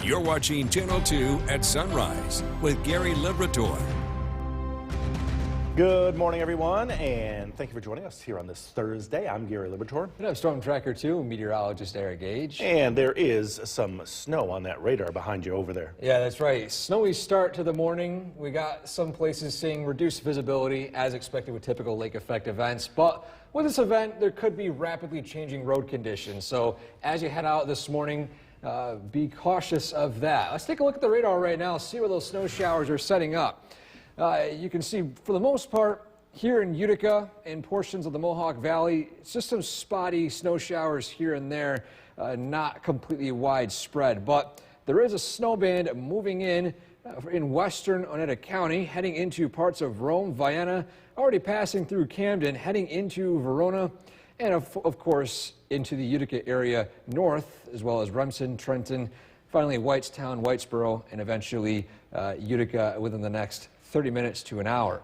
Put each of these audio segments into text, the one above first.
You're watching Channel 2 at Sunrise with Gary Liberatore. Good morning, everyone, and thank you for joining us here on this Thursday. I'm Gary Liberatore. And I'm Storm Tracker 2, meteorologist Eric Gage. And there is some snow on that radar behind you over there. Yeah, that's right. Snowy start to the morning. We got some places seeing reduced visibility as expected with typical lake effect events. But with this event, there could be rapidly changing road conditions. So as you head out this morning, be cautious of that. Let's take a look at the radar right now, see where those snow showers are setting up. You can see, for the most part, here in Utica and portions of the Mohawk Valley, it's just some spotty snow showers here and there, not completely widespread. But there is a snow band moving in western Oneida County, heading into parts of Rome, Vienna, already passing through Camden, heading into Verona, and of course into the Utica area north, as well as Remsen, Trenton, finally Whitestown, Whitesboro, and eventually Utica within the next 30 minutes to an hour.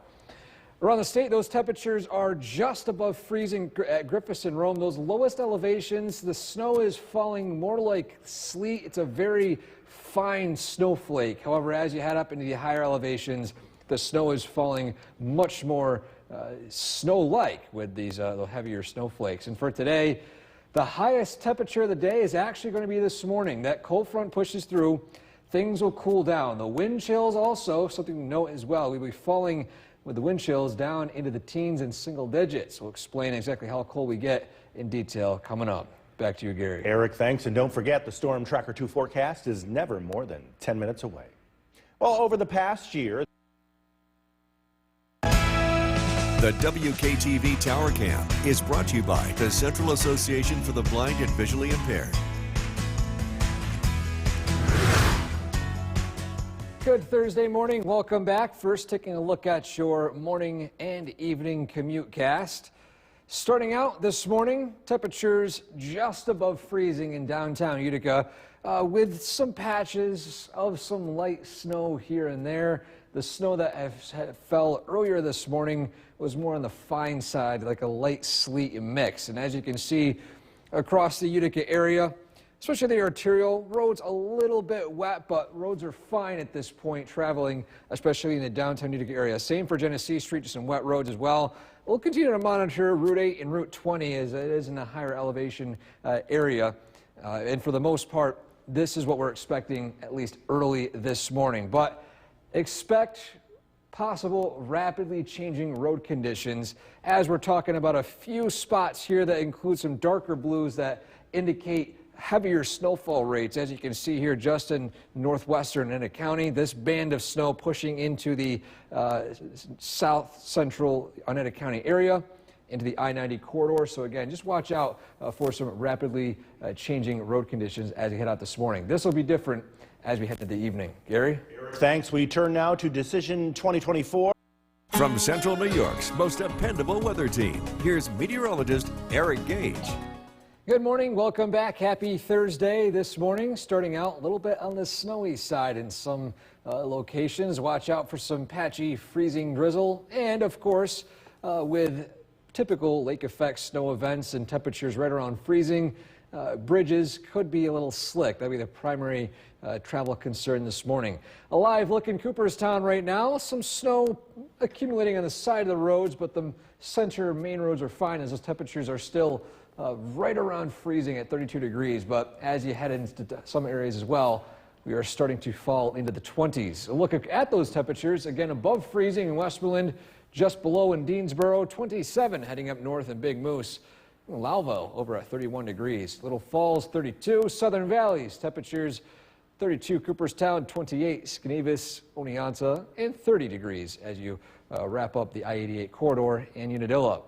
Around the state, those temperatures are just above freezing at Griffiths and Rome. Those lowest elevations, the snow is falling more like sleet. It's a very fine snowflake. However, as you head up into the higher elevations, the snow is falling much more snow-like with these the heavier snowflakes. And for today, the highest temperature of the day is actually going to be this morning. That cold front pushes through. Things will cool down. The wind chills also, something to note as well. We'll be falling with the wind chills down into the teens and single digits. We'll explain exactly how cold we get in detail coming up. Back to you, Gary. Eric, thanks. And don't forget, the Storm Tracker 2 forecast is never more than 10 minutes away. Well, over the past year, The WKTV Tower Cam is brought to you by the Central Association for the Blind and Visually Impaired. Good Thursday morning. Welcome back. First, taking a look at your morning and evening commute cast. Starting out this morning, temperatures just above freezing in downtown Utica, with some patches of some light snow here and there. The snow that fell earlier this morning was more on the fine side, like a light sleet mix. And as you can see across the Utica area, especially the arterial roads, a little bit wet, but roads are fine at this point traveling, especially in the downtown Utica area. Same for Genesee Street, just some wet roads as well. We'll continue to monitor Route 8 and Route 20 as it is in a higher elevation area. And for the most part, this is what we're expecting at least early this morning. But expect possible rapidly changing road conditions as we're talking about a few spots here that include some darker blues that indicate heavier snowfall rates. As you can see here, just in northwestern Oneida County, this band of snow pushing into the south central Oneida County area, into the I-90 corridor. So again, just watch out for some rapidly changing road conditions as you head out this morning. This will be different as we head to the evening. Gary? thanks. We turn now to Decision 2024. From Central New York's most dependable weather team, here's meteorologist Eric Gage. Good morning. Welcome back. Happy Thursday this morning. Starting out a little bit on the snowy side in some locations. Watch out for some patchy freezing drizzle. And of course, with typical lake effect snow events and temperatures right around freezing, bridges could be a little slick. That'll be the primary travel concern this morning. A live look in Cooperstown right now. Some snow accumulating on the side of the roads, but the center main roads are fine as those temperatures are still right around freezing at 32 degrees. But as you head into some areas as well, we are starting to fall into the 20s. A look at those temperatures, again above freezing in Westmoreland, just below in Deansboro, 27 heading up north in Big Moose. Lalvo over at 31 degrees. Little Falls 32, Southern Valleys temperatures 32, Cooperstown 28, Skenevis, Oneonta, and 30 degrees as you wrap up the I-88 corridor in Unadilla.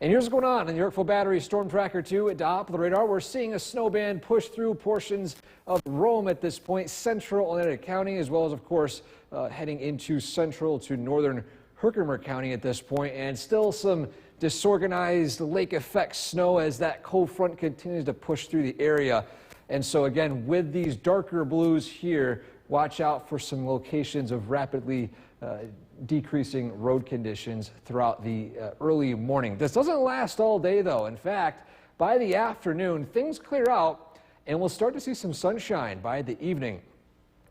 And here's what's going on in the Yorkville Battery Storm Tracker 2 at the top of the radar. We're seeing a snow band push through portions of Rome at this point, central Oneida County, as well as, of course, heading into central to northern Herkimer County at this point, and still some disorganized lake effect snow as that cold front continues to push through the area. And so again, with these darker blues here, watch out for some locations of rapidly decreasing road conditions throughout the early morning. This doesn't last all day though. In fact, by the afternoon, things clear out and we'll start to see some sunshine by the evening.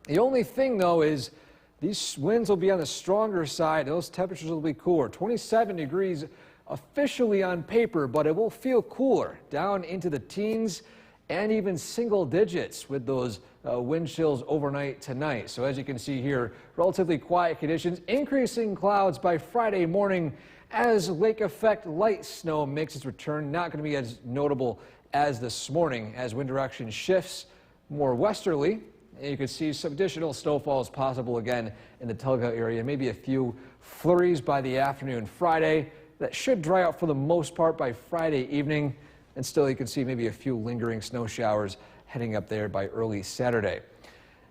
The only thing, though, is these winds will be on the stronger side. Those temperatures will be cooler. 27 degrees officially on paper, but it will feel cooler down into the teens and even single digits with those wind chills overnight tonight. So as you can see here, relatively quiet conditions, increasing clouds by Friday morning as lake effect light snow makes its return. Not going to be as notable as this morning as wind direction shifts more westerly. And you can see some additional snowfalls possible again in the Telga area, maybe a few flurries by the afternoon Friday. That should dry out for the most part by Friday evening. And still you can see maybe a few lingering snow showers heading up there by early Saturday.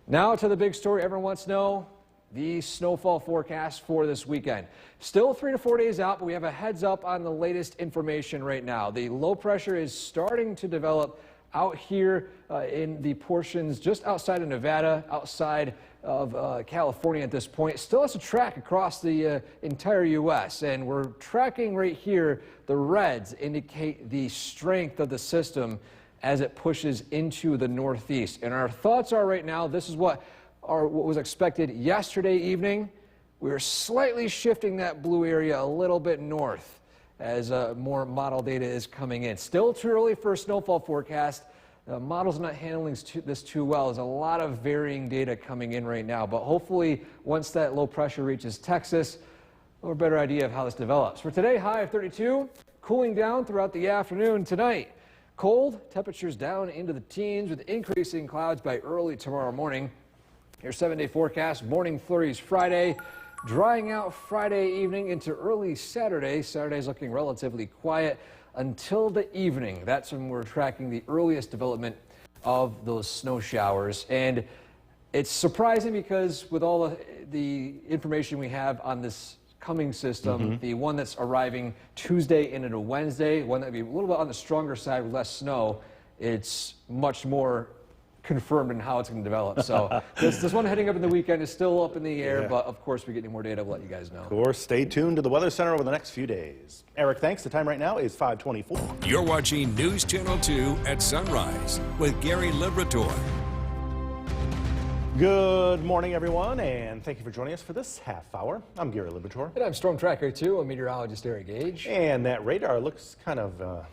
Now to the big story everyone wants to know, the snowfall forecast for this weekend. Still 3 to 4 days out, but we have a heads up on the latest information right now. The low pressure is starting to develop out here in the portions just outside of Nevada, outside of California at this point. Still has to track across the entire U.S. and we're tracking right here. The reds indicate the strength of the system as it pushes into the northeast. And our thoughts are right now, this is what was expected yesterday evening. We're slightly shifting that blue area a little bit north as more model data is coming in. Still too early for a snowfall forecast. Models not handling this too well. There's a lot of varying data coming in right now, but hopefully once that low pressure reaches Texas, we'll have a better idea of how this develops. For today, high of 32, cooling down throughout the afternoon tonight. Cold, temperatures down into the teens with increasing clouds by early tomorrow morning. Your 7-day forecast, morning flurries Friday, drying out Friday evening into early Saturday. Saturday's looking relatively quiet until the evening. That's when we're tracking the earliest development of those snow showers. And it's surprising because with all the information we have on this coming system, the one that's arriving Tuesday into Wednesday, one that would be a little bit on the stronger side with less snow, it's much more confirmed in how it's going to develop. So this one heading up in the weekend is still up in the air, but of course we get any more data, we'll let you guys know. Of course, stay tuned to the Weather Center over the next few days. Eric, thanks. The time right now is 5:24. You're watching News Channel 2 at sunrise with Gary Liberatore. Good morning, everyone, and thank you for joining us for this half hour. I'm Gary Liberatore. And I'm Storm Tracker 2, a meteorologist Eric Gage. And that radar looks kind of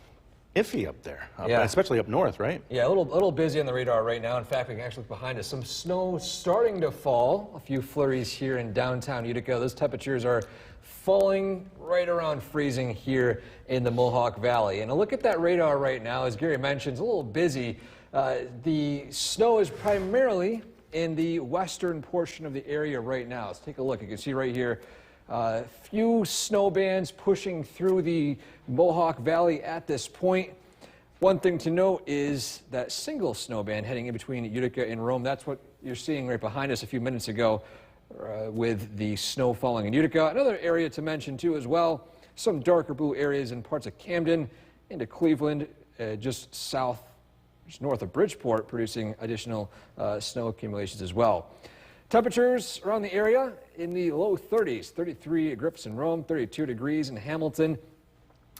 iffy up there, especially up north, right? Yeah, a little busy on the radar right now. In fact, we can actually look behind us. Some snow starting to fall. A few flurries here in downtown Utica. Those temperatures are falling right around freezing here in the Mohawk Valley. And a look at that radar right now, as Gary mentioned, it's a little busy. The snow is primarily in the western portion of the area right now. Let's take a look. You can see right here few snow bands pushing through the Mohawk Valley at this point. One thing to note is that single snow band heading in between Utica and Rome. That's what you're seeing right behind us a few minutes ago with the snow falling in Utica. Another area to mention too as well, some darker blue areas in parts of Camden into Cleveland, just north of Bridgeport, producing additional snow accumulations as well. Temperatures around the area in the low 30s, 33 at Griffith and Rome, 32 degrees in Hamilton.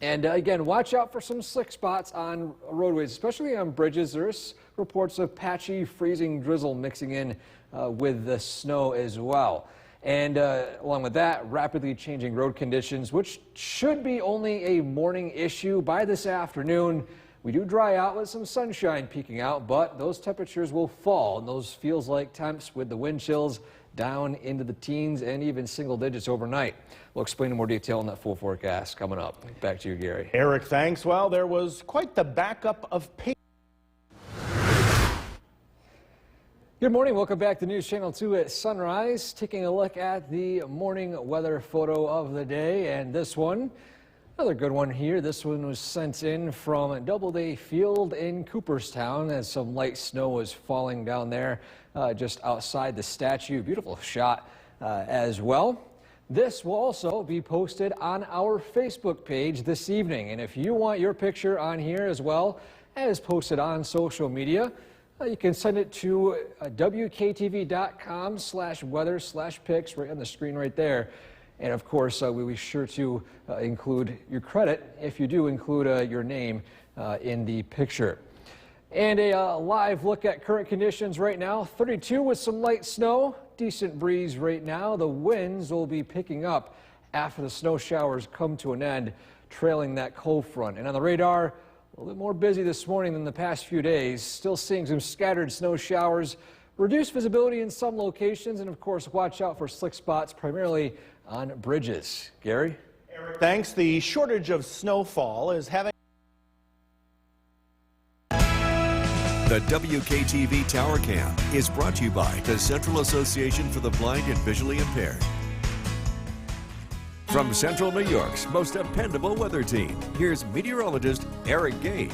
And again, watch out for some slick spots on roadways, especially on bridges. There's reports of patchy freezing drizzle mixing in with the snow as well. And along with that, rapidly changing road conditions, which should be only a morning issue. By this afternoon, we do dry out with some sunshine peeking out, but those temperatures will fall, and those feels like temps with the wind chills down into the teens and even single digits overnight. We'll explain in more detail on that full forecast coming up. Back to you, Gary. Eric, thanks. Well, there was quite the backup of paper. Good morning. Welcome back to News Channel 2 at sunrise. Taking a look at the morning weather photo of the day, and this one, another good one here. This one was sent in from Doubleday Field in Cooperstown as some light snow was falling down there just outside the statue. Beautiful shot as well. This will also be posted on our Facebook page this evening. And if you want your picture on here as well as posted on social media, you can send it to WKTV.com/weather/pics right on the screen right there. And of course, we'll be sure to include your credit if you do include your name in the picture. And a live look at current conditions right now. 32 with some light snow, decent breeze right now. The winds will be picking up after the snow showers come to an end, trailing that cold front. And on the radar, a little bit more busy this morning than the past few days. Still seeing some scattered snow showers, reduced visibility in some locations, and of course, watch out for slick spots, primarily on bridges. Gary? Thanks. The shortage of snowfall is having The WKTV Tower Cam is brought to you by the Central Association for the Blind and Visually Impaired. From Central New York's most dependable weather team, here's meteorologist Eric Gage.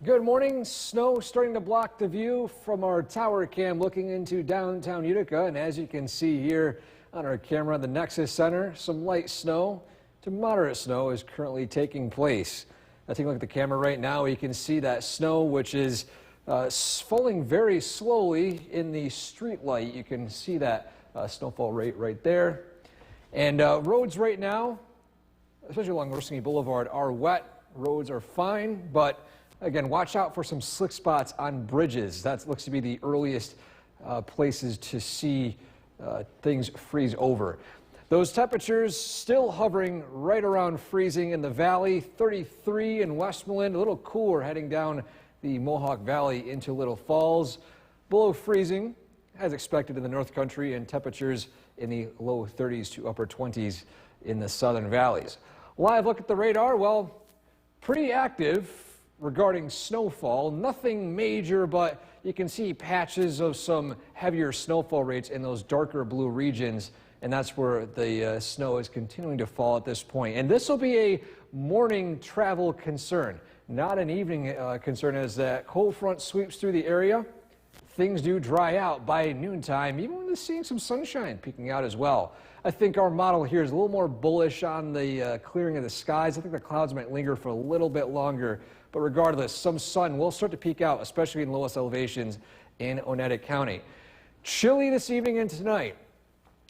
Good morning. Snow starting to block the view from our tower cam looking into downtown Utica. And as you can see here on our camera in the Nexus Center, some light snow to moderate snow is currently taking place. Taking a look at the camera right now, you can see that snow, which is falling very slowly in the street light. You can see that snowfall rate right there. And roads right now, especially along Orsini Boulevard, are wet. Roads are fine, but again, watch out for some slick spots on bridges. That looks to be the earliest places to see things freeze over. Those temperatures still hovering right around freezing in the valley. 33 in Westmoreland, a little cooler heading down the Mohawk Valley into Little Falls. Below freezing, as expected in the North Country, and temperatures in the low 30s to upper 20s in the southern valleys. Live look at the radar. Well, pretty active regarding snowfall. Nothing major, but you can see patches of some heavier snowfall rates in those darker blue regions, and that's where the snow is continuing to fall at this point. And this will be a morning travel concern, not an evening concern, as that cold front sweeps through the area. Things do dry out by noontime, even when we're seeing some sunshine peeking out as well. I think our model here is a little more bullish on the clearing of the skies. I think the clouds might linger for a little bit longer, but regardless, some sun will start to peek out, especially in lowest elevations in Oneida County. Chilly this evening and tonight.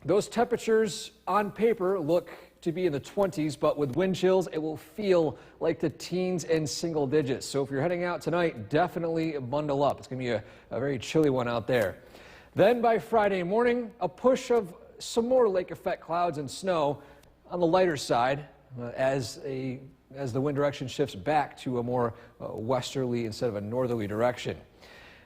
Those temperatures on paper look to be in the 20s, but with wind chills, it will feel like the teens and single digits. So if you're heading out tonight, definitely bundle up. It's going to be a very chilly one out there. Then by Friday morning, a push of some more lake effect clouds and snow on the lighter side as the wind direction shifts back to a more westerly instead of a northerly direction.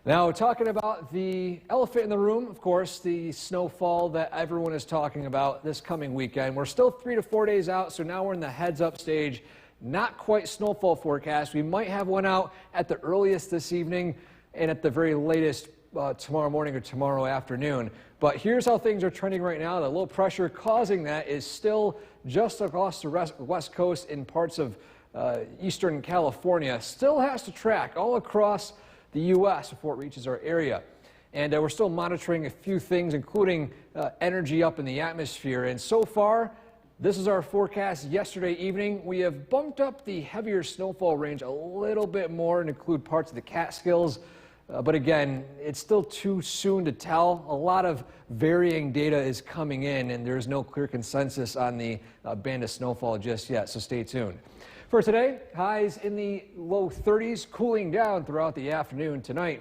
Now, talking about the elephant in the room, of course, the snowfall that everyone is talking about this coming weekend. We're still 3 to 4 days out, so now we're in the heads up stage. Not quite snowfall forecast. We might have one out at the earliest this evening and at the very latest tomorrow morning or tomorrow afternoon. But here's how things are trending right now. The low pressure causing that is still just across the west coast in parts of eastern California. Still has to track all across the U.S. before it reaches our area. And we're still monitoring a few things, including energy up in the atmosphere. And so far, this is our forecast yesterday evening. We have bumped up the heavier snowfall range a little bit more and include parts of the Catskills. But again, it's still too soon to tell. A lot of varying data is coming in, and there's no clear consensus on the band of snowfall just yet, so stay tuned. For today, highs in the low 30s, cooling down throughout the afternoon tonight.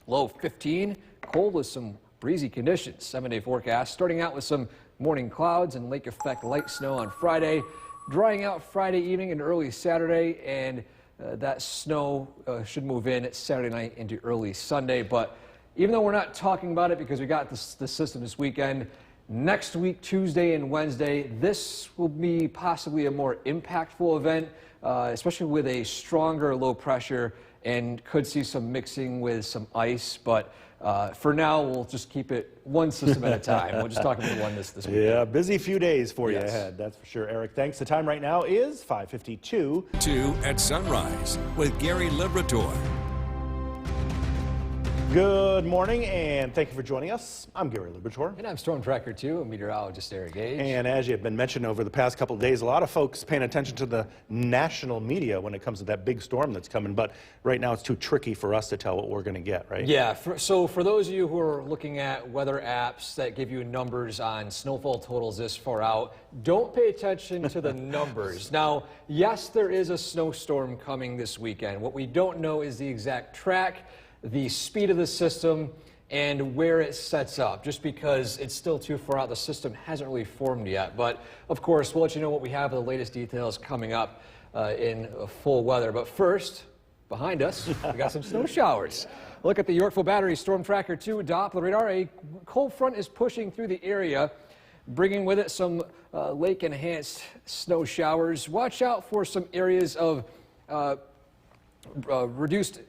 Low 15, cold with some breezy conditions. 7-day forecast, starting out with some morning clouds and lake effect light snow on Friday, drying out Friday evening and early Saturday, and that snow should move in Saturday night into early Sunday. But even though we're not talking about it because we got the system this weekend, next week, Tuesday and Wednesday, this will be possibly a more impactful event, especially with a stronger low pressure, and could see some mixing with some ice. But for now, we'll just keep it one system at a time. We'll just talk about one this weekend. Yeah, busy few days for you Yes. ahead, that's for sure, Eric. Thanks. The time right now is 5:52. 2 at sunrise with Gary Liberator. Good morning, and thank you for joining us. I'm Gary Lubitor. And I'm Storm Tracker 2, meteorologist Eric Gage. And as you have been mentioned over the past couple of days, a lot of folks paying attention to the national media when it comes to that big storm that's coming. But right now, it's too tricky for us to tell what we're going to get, right? Yeah, so for those of you who are looking at weather apps that give you numbers on snowfall totals this far out, don't pay attention to the numbers. Now, yes, there is a snowstorm coming this weekend. What we don't know is the exact track, the speed of the system, and where it sets up, just because it's still too far out. The system hasn't really formed yet. But of course, we'll let you know what we have, the latest details coming up in full weather. But first, behind us, we got some snow showers. Look at the Yorkville Battery Storm Tracker 2 Doppler radar. A cold front is pushing through the area, bringing with it some lake-enhanced snow showers. Watch out for some areas of reduced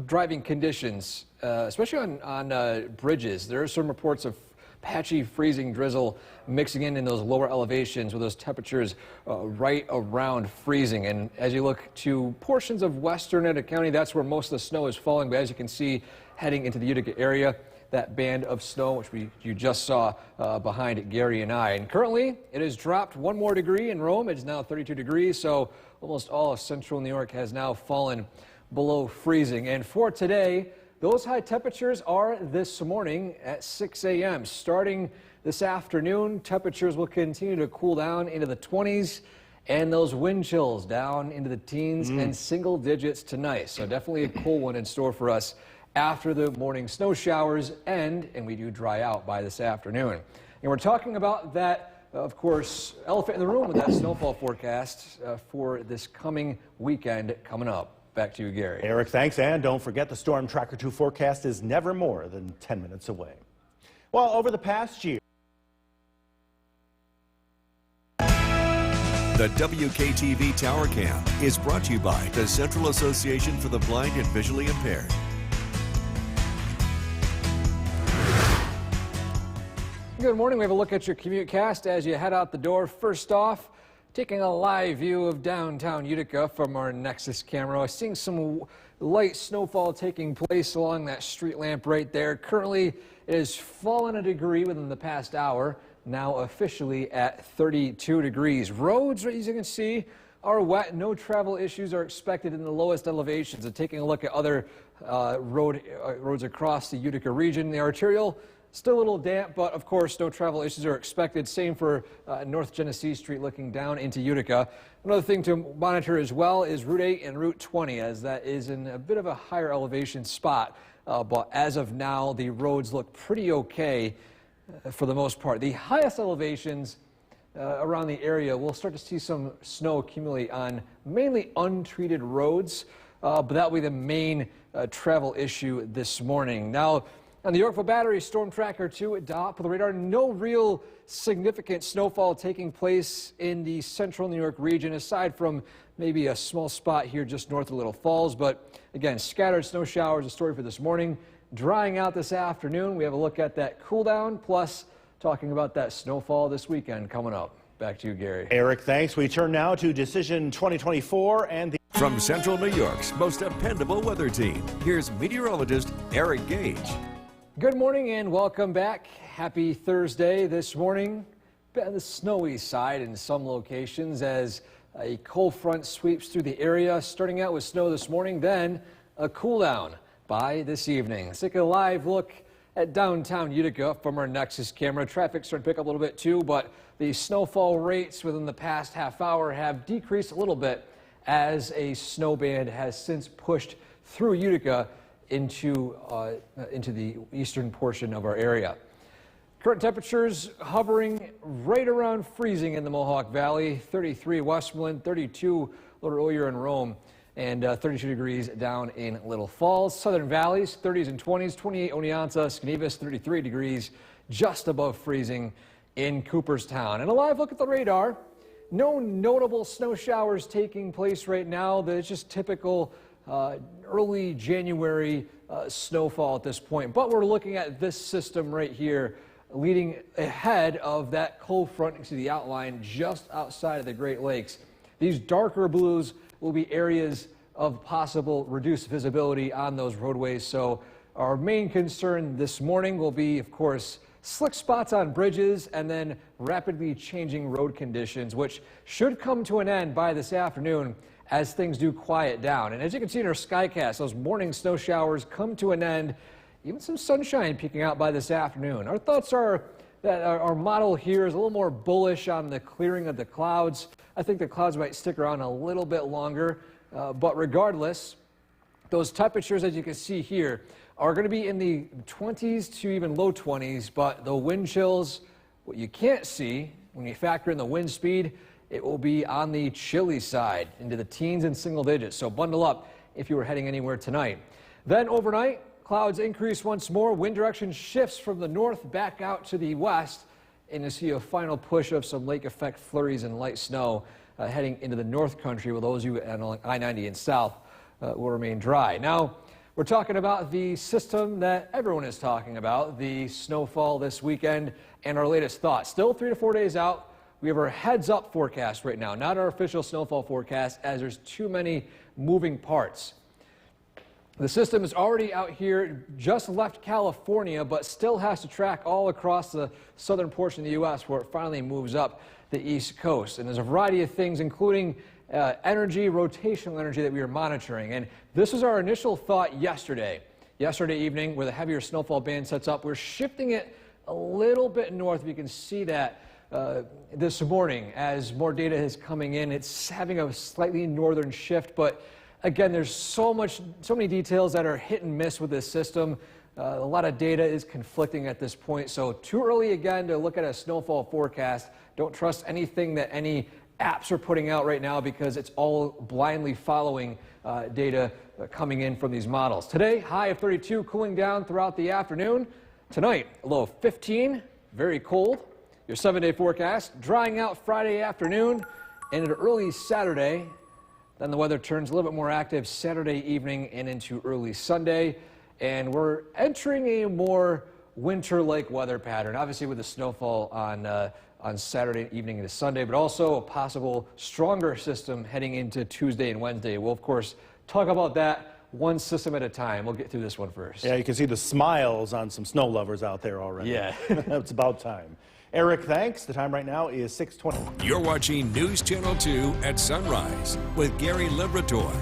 driving conditions, especially on bridges. There are some reports of patchy freezing drizzle mixing in those lower elevations with those temperatures right around freezing. And as you look to portions of western Edna County, that's where most of the snow is falling. But as you can see, heading into the Utica area, that band of snow, which you just saw behind Gary and I. And currently, it has dropped 1 more degree in Rome. It's now 32 degrees, so almost all of central New York has now fallen below freezing. And for today, those high temperatures are this morning at 6 a.m. Starting this afternoon, temperatures will continue to cool down into the 20s, and those wind chills down into the teens and single digits tonight. So definitely a cool one in store for us after the morning snow showers end, and we do dry out by this afternoon. And we're talking about that, of course, elephant in the room with that snowfall forecast for this coming weekend coming up. Back to you, Gary. Eric, thanks. And don't forget, the Storm Tracker 2 forecast is never more than 10 minutes away. Well, over the past year, The WKTV Tower Cam is brought to you by the Central Association for the Blind and Visually Impaired. Good morning. We have a look at your commute cast as you head out the door. First off, taking a live view of downtown Utica from our Nexus camera. Seeing some light snowfall taking place along that street lamp right there. Currently, it has fallen a degree within the past hour, now officially at 32 degrees. Roads, as you can see, are wet. No travel issues are expected in the lowest elevations. And taking a look at other roads across the Utica region, the arterial still a little damp, but of course no travel issues are expected. Same for North Genesee Street looking down into Utica. Another thing to monitor as well is Route 8 and Route 20, as that is in a bit of a higher elevation spot. But as of now, the roads look pretty okay for the most part. The highest elevations around the area, we'll start to see some snow accumulate on mainly untreated roads, but that will be the main travel issue this morning. Now, on the Yorkville Battery Storm Tracker 2 at Doppler radar, no real significant snowfall taking place in the central New York region, aside from maybe a small spot here just north of Little Falls. But again, scattered snow showers, a story for this morning. Drying out this afternoon. We have a look at that cool down, plus talking about that snowfall this weekend coming up. Back to you, Gary. Eric, thanks. We turn now to Decision 2024 and the... From Central New York's most dependable weather team, here's meteorologist Eric Gage. Good morning and welcome back. Happy Thursday this morning. On the snowy side in some locations as a cold front sweeps through the area, starting out with snow this morning, then a cool down by this evening. Let's take a live look at downtown Utica from our Nexus camera. Traffic's starting to pick up a little bit too, but the snowfall rates within the past half hour have decreased a little bit as a snow band has since pushed through Utica into the eastern portion of our area. Current temperatures hovering right around freezing in the Mohawk Valley, 33 Westmoreland, 32 Little Oyer and Rome, and 32 degrees down in Little Falls. Southern Valleys, 30s and 20s, 28 Oneonta, Skenevis, 33 degrees, just above freezing in Cooperstown. And a live look at the radar. No notable snow showers taking place right now. It's just typical early January snowfall at this point. But we're looking at this system right here leading ahead of that cold front. You can see the outline just outside of the Great Lakes. These darker blues will be areas of possible reduced visibility on those roadways. So our main concern this morning will be, of course, slick spots on bridges and then rapidly changing road conditions, which should come to an end by this afternoon as things do quiet down. And as you can see in our Skycast, those morning snow showers come to an end, even some sunshine peeking out by this afternoon. Our thoughts are that our model here is a little more bullish on the clearing of the clouds. I think the clouds might stick around a little bit longer, but regardless, those temperatures, as you can see here, are going to be in the 20s to even low 20s, but the wind chills, what you can't see when you factor in the wind speed, it will be on the chilly side into the teens and single digits. So bundle up if you were heading anywhere tonight. Then overnight, clouds increase once more. Wind direction shifts from the north back out to the west, and you see a final push of some lake effect flurries and light snow heading into the north country, with those of you on I-90 and south will remain dry. Now, we're talking about the system that everyone is talking about, the snowfall this weekend, and our latest thoughts. Still 3 to 4 days out. We have our heads-up forecast right now, not our official snowfall forecast, as there's too many moving parts. The system is already out here, just left California, but still has to track all across the southern portion of the U.S. where it finally moves up the East Coast. And there's a variety of things, including energy, rotational energy that we are monitoring. And this was our initial thought yesterday evening, where the heavier snowfall band sets up. We're shifting it a little bit north. You can see that this morning as more data is coming in. It's having a slightly northern shift, but again, there's so many details that are hit and miss with this system. A lot of data is conflicting at this point, so too early again to look at a snowfall forecast. Don't trust anything that any apps are putting out right now, because it's all blindly following data coming in from these models. Today, high of 32, cooling down throughout the afternoon. Tonight, a low of 15, very cold. Your 7-day forecast, drying out Friday afternoon and into early Saturday. Then the weather turns a little bit more active Saturday evening and into early Sunday. And we're entering a more winter-like weather pattern, obviously with the snowfall on Saturday evening into Sunday, but also a possible stronger system heading into Tuesday and Wednesday. We'll, of course, talk about that one system at a time. We'll get through this one first. Yeah, you can see the smiles on some snow lovers out there already. Yeah. It's about time. Eric, thanks. The time right now is 6:20. You're watching News Channel 2 at sunrise with Gary Liberatore.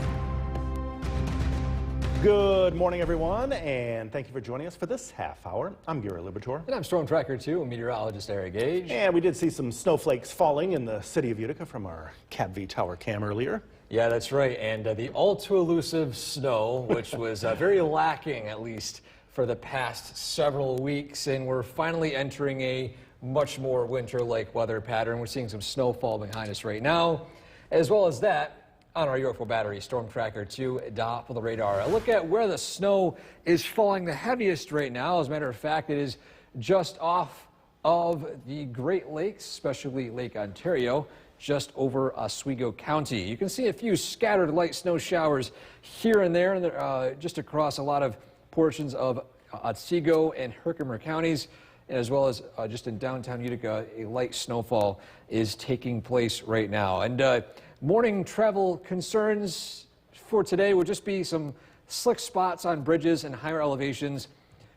Good morning, everyone, and thank you for joining us for this half hour. I'm Gary Liberatore. And I'm Storm Tracker 2, meteorologist Eric Gage. And we did see some snowflakes falling in the city of Utica from our CAPV tower cam earlier. Yeah, that's right. And the all too elusive snow, which was very lacking, at least for the past several weeks. And we're finally entering a much more winter-like weather pattern. We're seeing some snowfall behind us right now. As well as that, on our UFO battery, Storm Tracker 2, Doppler the radar. A look at where the snow is falling the heaviest right now. As a matter of fact, it is just off of the Great Lakes, especially Lake Ontario, just over Oswego County. You can see a few scattered light snow showers here and there, just across a lot of portions of Otsego and Herkimer counties, as well as just in downtown Utica. A light snowfall is taking place right now. And morning travel concerns for today would just be some slick spots on bridges and higher elevations,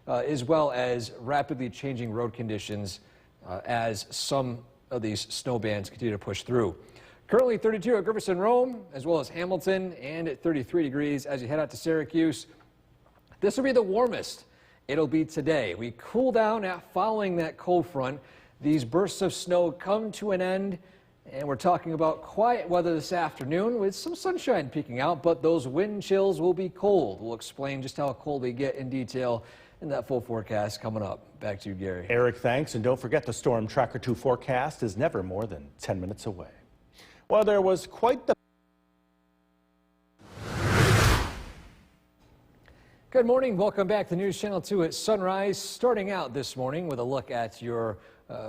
as well as rapidly changing road conditions as some of these snow bands continue to push through. Currently 32 at Griffith and Rome, as well as Hamilton, and at 33 degrees as you head out to Syracuse. This will be the warmest it'll be today. We cool down following that cold front. These bursts of snow come to an end, and we're talking about quiet weather this afternoon with some sunshine peeking out, but those wind chills will be cold. We'll explain just how cold they get in detail in that full forecast coming up. Back to you, Gary. Eric, thanks. And don't forget, the Storm Tracker 2 forecast is never more than 10 minutes away. Well, there was quite the... Good morning. Welcome back to News Channel 2 at sunrise. Starting out this morning with a look at your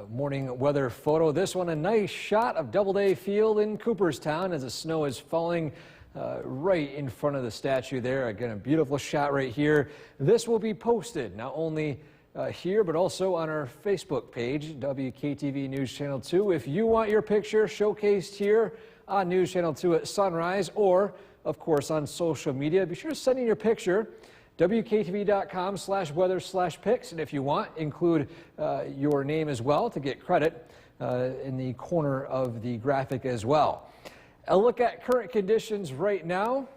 morning weather photo. This one, a nice shot of Doubleday Field in Cooperstown as the snow is falling right in front of the statue there. Again, a beautiful shot right here. This will be posted not only here, but also on our Facebook page, WKTV News Channel 2. If you want your picture showcased here on News Channel 2 at sunrise, or, of course, on social media, be sure to send in your picture. WKTV.com/weather/picks, and if you want, include your name as well to get credit in the corner of the graphic as well. A look at current conditions right now.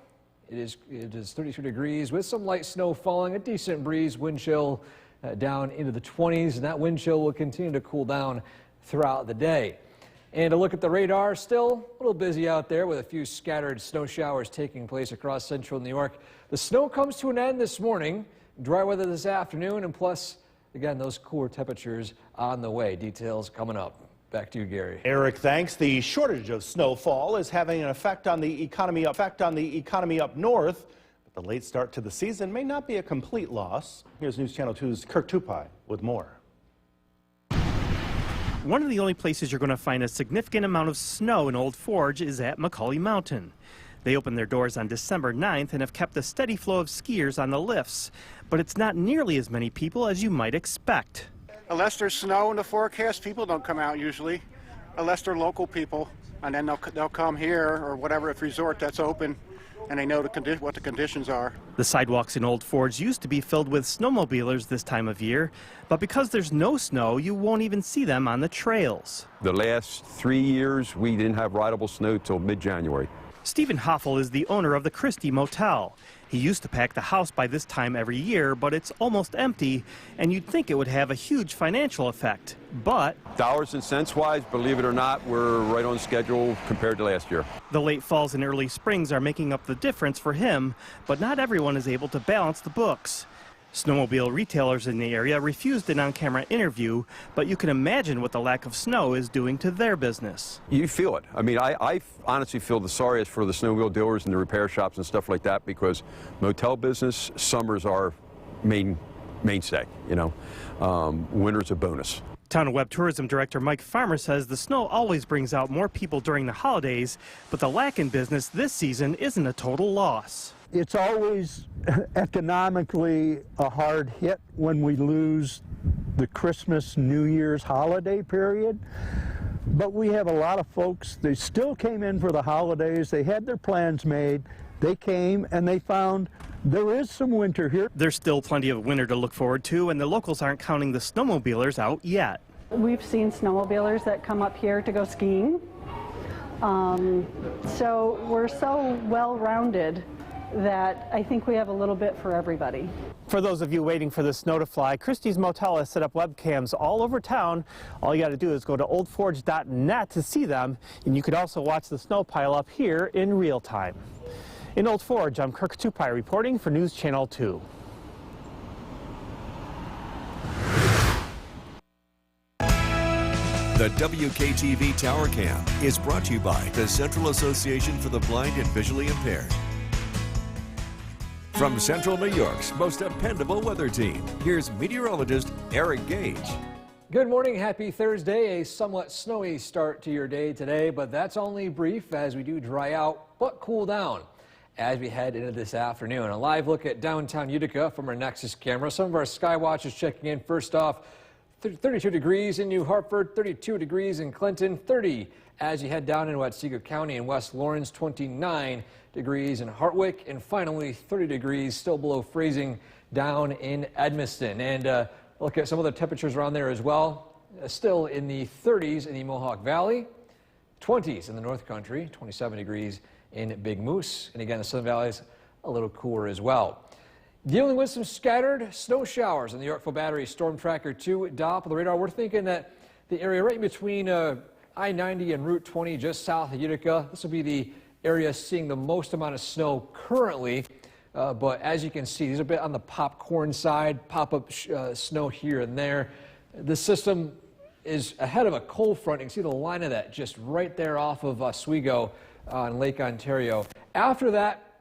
It is 32 degrees with some light snow falling, a decent breeze, wind chill down into the 20s, and that wind chill will continue to cool down throughout the day. And a look at the radar, still a little busy out there with a few scattered snow showers taking place across central New York. The snow comes to an end this morning, dry weather this afternoon, and plus, again, those cooler temperatures on the way. Details coming up. Back to you, Gary. Eric, thanks. The shortage of snowfall is having an effect on the economy up north. But the late start to the season may not be a complete loss. Here's News Channel 2's Kirk Tupai with more. One of the only places you're going to find a significant amount of snow in Old Forge is at McCauley Mountain. They opened their doors on December 9th and have kept a steady flow of skiers on the lifts. But it's not nearly as many people as you might expect. Unless there's snow in the forecast, people don't come out usually, unless they're local people, and then they'll come here or whatever if resort that's open, and they know what the conditions are. The sidewalks in Old Forge used to be filled with snowmobilers this time of year, but because there's no snow, you won't even see them on the trails. The last 3 years, we didn't have rideable snow till mid-January. Stephen Hoffel is the owner of the Christie Motel. He used to pack the house by this time every year, but it's almost empty, and you'd think it would have a huge financial effect. But Dollars and cents wise, believe it or not, we're right on schedule compared to last year. the late falls and early springs are making up the difference for him, but not everyone is able to balance the books. Snowmobile retailers in the area refused an on-camera interview, but you can imagine what the lack of snow is doing to their business. You feel it. I mean, I honestly feel the sorriest for the snowmobile dealers and the repair shops and stuff like that, because motel business, summers are mainstay, you know. Winter's a bonus. Town and Web Tourism Director Mike Farmer says the snow always brings out more people during the holidays, but the lack in business this season isn't a total loss. It's always economically a hard hit when we lose the Christmas, New Year's holiday period. But we have a lot of folks, they still came in for the holidays, they had their plans made, they came and they found there is some winter here. There's still plenty of winter to look forward to, and the locals aren't counting the snowmobilers out yet. We've seen snowmobilers that come up here to go skiing. So we're so well-rounded that I think we have a little bit for everybody. For those of you waiting for the snow to fly, Christie's Motel has set up webcams all over town. All you got to do is go to oldforge.net to see them, and you could also watch the snow pile up here in real time. In Old Forge, I'm Kirk Tupai reporting for News Channel 2. The WKTV Tower Cam is brought to you by the Central Association for the Blind and Visually Impaired. From Central New York's most dependable weather team, here's meteorologist Eric Gage. Good morning, happy Thursday. A somewhat snowy start to your day today, but that's only brief as we do dry out but cool down as we head into this afternoon. A live look at downtown Utica from our Nexus camera. Some of our sky watchers checking in. First off, 32 degrees in New Hartford, 32 degrees in Clinton, 30 as you head down in Otsego County and West Lawrence, 29 degrees in Hartwick, and finally 30 degrees, still below freezing, down in Edmiston. And look at some of the temperatures around there as well. Still in the 30s in the Mohawk Valley, 20s in the North Country, 27 degrees in Big Moose, and again the Southern Valley is a little cooler as well. Dealing with some scattered snow showers in the Yorkville Battery Storm Tracker 2 Doppler radar. We're thinking that the area right between I-90 and Route 20 just south of Utica, this will be the area seeing the most amount of snow currently. But as you can see, there's a bit on the popcorn side, pop-up snow here and there. The system is ahead of a cold front. You can see the line of that just right there off of Oswego on Lake Ontario. After that,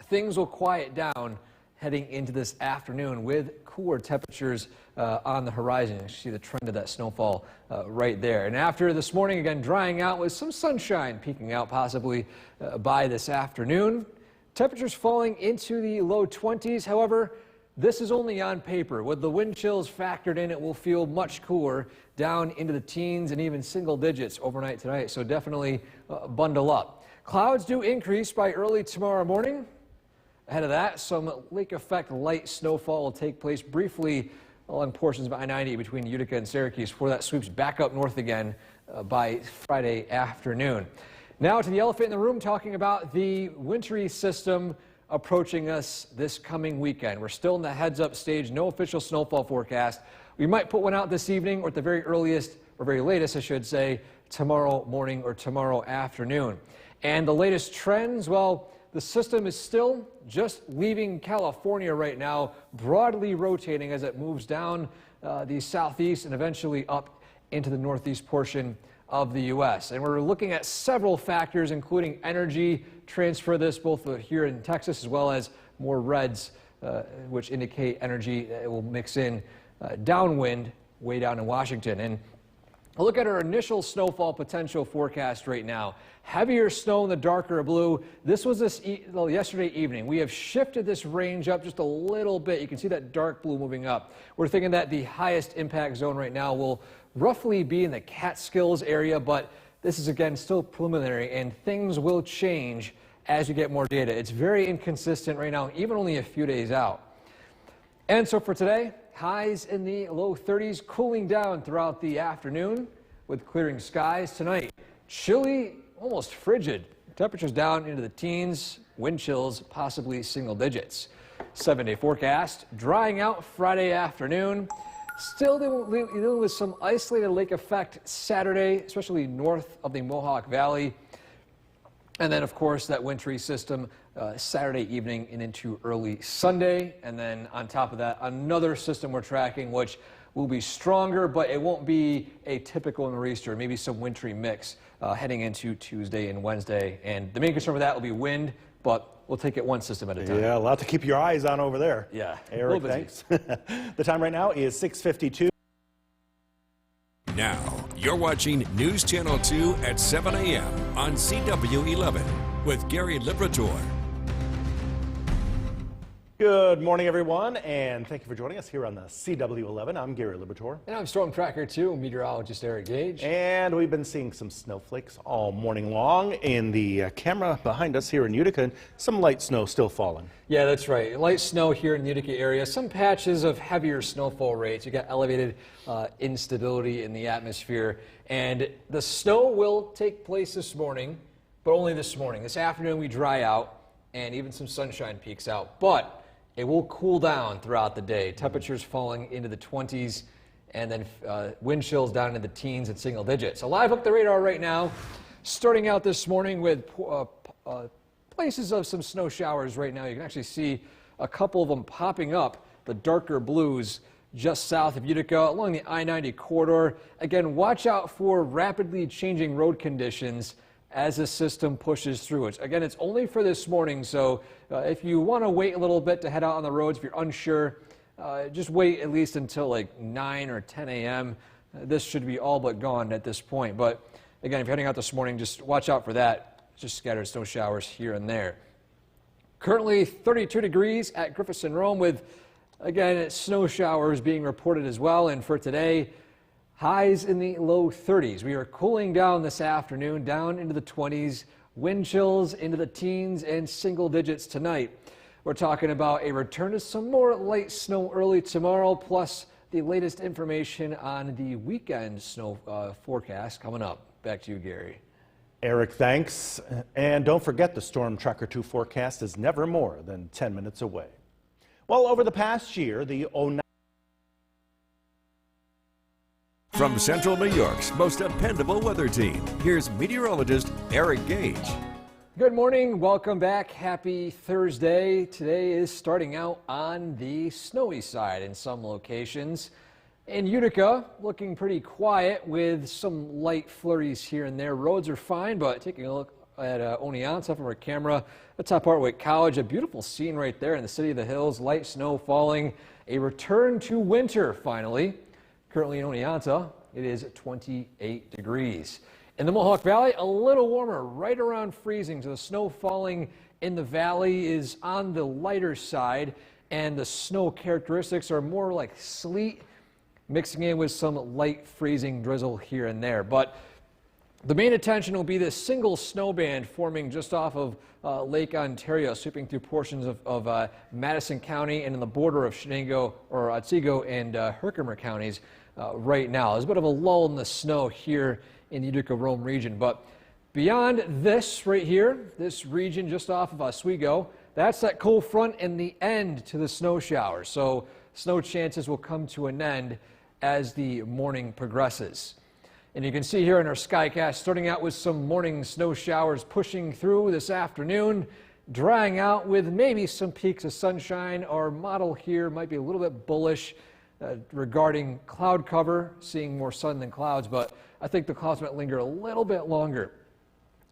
things will quiet down heading into this afternoon with cooler temperatures on the horizon. You see the trend of that snowfall right there. And after this morning, again, drying out with some sunshine peeking out possibly by this afternoon. Temperatures falling into the low 20s. However, this is only on paper. With the wind chills factored in, it will feel much cooler down into the teens and even single digits overnight tonight. So definitely bundle up. Clouds do increase by early tomorrow morning. Ahead of that, some lake effect light snowfall will take place briefly along portions of I-90 between Utica and Syracuse before that sweeps back up north again by Friday afternoon. Now to the elephant in the room, talking about the wintry system approaching us this coming weekend. We're still in the heads-up stage, no official snowfall forecast. We might put one out this evening, or at the very earliest, or very latest, I should say, tomorrow morning or tomorrow afternoon. And the latest trends, well, the system is still just leaving California right now, broadly rotating as it moves down the southeast and eventually up into the northeast portion of the U.S. And we're looking at several factors, including energy transfer, this both here in Texas as well as more reds, which indicate energy will mix in downwind way down in Washington. And a look at our initial snowfall potential forecast right now. Heavier snow in the darker blue. This was yesterday evening. We have shifted this range up just a little bit. You can see that dark blue moving up. We're thinking that the highest impact zone right now will roughly be in the Catskills area, but this is again still preliminary and things will change as you get more data. It's very inconsistent right now, even only a few days out. And so for today, highs in the low 30s, cooling down throughout the afternoon with clearing skies. Tonight, chilly, almost frigid. Temperatures down into the teens, wind chills possibly single digits. 7-day forecast, drying out Friday afternoon. Still dealing with some isolated lake effect Saturday, especially north of the Mohawk Valley. And then, of course, that wintry system Saturday evening and into early Sunday. And then on top of that, another system we're tracking, which will be stronger, but it won't be a typical nor'easter, maybe some wintry mix heading into Tuesday and Wednesday. And the main concern with that will be wind, but we'll take it one system at a time. Yeah, a lot to keep your eyes on over there. Yeah. Eric, thanks. The time right now is 6:52. Now, you're watching News Channel 2 at 7 a.m. on CW11 with Gary Liberatore. Good morning, everyone, and thank you for joining us here on the CW11. I'm Gary Liberatore. And I'm Storm Tracker 2, meteorologist Eric Gage. And we've been seeing some snowflakes all morning long in the camera behind us here in Utica, and some light snow still falling. Yeah, that's right. Light snow here in the Utica area. Some patches of heavier snowfall rates. You got elevated instability in the atmosphere. And the snow will take place this morning, but only this morning. This afternoon we dry out, and even some sunshine peeks out. But it will cool down throughout the day. Temperatures falling into the 20s, and then wind chills down into the teens and single digits. A live look at the radar right now, starting out this morning with places of some snow showers right now. You can actually see a couple of them popping up, the darker blues just south of Utica along the I-90 corridor. Again, watch out for rapidly changing road conditions as the system pushes through it. Again, it's only for this morning, so if you want to wait a little bit to head out on the roads, if you're unsure, just wait at least until like 9 or 10 a.m. This should be all but gone at this point. But again, if you're heading out this morning, just watch out for that. Just scattered snow showers here and there. Currently 32 degrees at Griffiths and Rome with, again, snow showers being reported as well. And for today, highs in the low 30s. We are cooling down this afternoon, down into the 20s, wind chills into the teens and single digits tonight. We're talking about a return to some more light snow early tomorrow, plus the latest information on the weekend snow forecast coming up. Back to you, Gary. Eric, thanks. And don't forget, the Storm Tracker 2 forecast is never more than 10 minutes away. Well, over the past year, the From Central New York's most dependable weather team, here's meteorologist Eric Gage. Good morning. Welcome back. Happy Thursday. Today is starting out on the snowy side in some locations. In Utica, looking pretty quiet with some light flurries here and there. Roads are fine, but taking a look at Oneonta from our camera atop Hartwick College, a beautiful scene right there in the city of the hills. Light snow falling. A return to winter finally. Currently in Oneonta, it is 28 degrees. In the Mohawk Valley, a little warmer, right around freezing. So the snow falling in the valley is on the lighter side, and the snow characteristics are more like sleet, mixing in with some light freezing drizzle here and there. But The main attention will be this single snow band forming just off of Lake Ontario, sweeping through portions of Madison County and in the border of Shenango or Otsego and Herkimer counties right now. There's a bit of a lull in the snow here in the Utica-Rome region, but beyond this right here, this region just off of Oswego, that's that cold front and the end to the snow showers. So snow chances will come to an end as the morning progresses. And you can see here in our Skycast, starting out with some morning snow showers pushing through this afternoon, drying out with maybe some peaks of sunshine. Our model here might be a little bit bullish regarding cloud cover, seeing more sun than clouds, but I think the clouds might linger a little bit longer.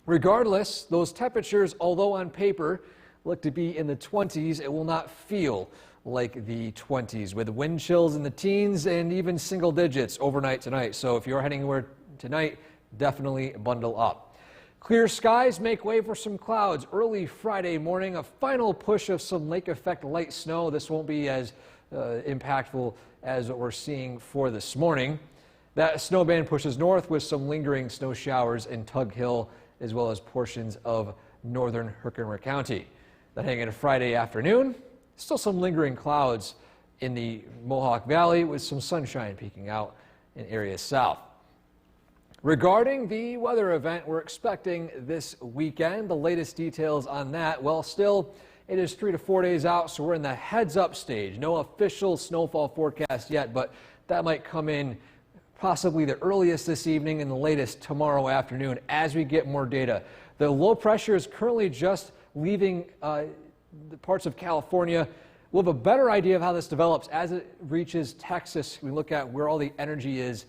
Regardless, those temperatures, although on paper look to be in the 20s, it will not feel like the 20s, with wind chills in the teens and even single digits overnight tonight. So if you're heading anywhere tonight, definitely bundle up. Clear skies make way for some clouds early Friday morning. A final push of some lake effect light snow. This won't be as impactful as what we're seeing for this morning. That snow band pushes north with some lingering snow showers in Tug Hill as well as portions of northern Herkimer County. Then heading into Friday afternoon, still some lingering clouds in the Mohawk Valley with some sunshine peeking out in areas south. Regarding the weather event we're expecting this weekend, the latest details on that, well, still it is 3 to 4 days out, so we're in the heads up stage. No official snowfall forecast yet, but that might come in possibly the earliest this evening and the latest tomorrow afternoon as we get more data. The low pressure is currently just leaving the parts of California. We'll have a better idea of how this develops as it reaches Texas. We look at where all the energy is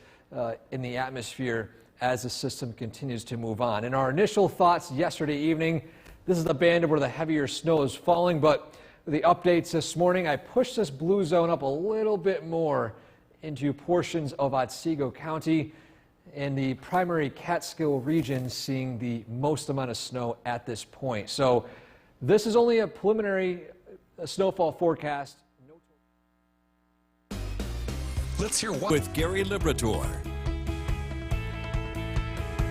in the atmosphere as the system continues to move on. In our initial thoughts yesterday evening, this is the band of where the heavier snow is falling, but the updates this morning, I pushed this blue zone up a little bit more into portions of Otsego County and the primary Catskill region, seeing the most amount of snow at this point. So this is only a preliminary snowfall forecast. Let's hear what with Gary Liberator.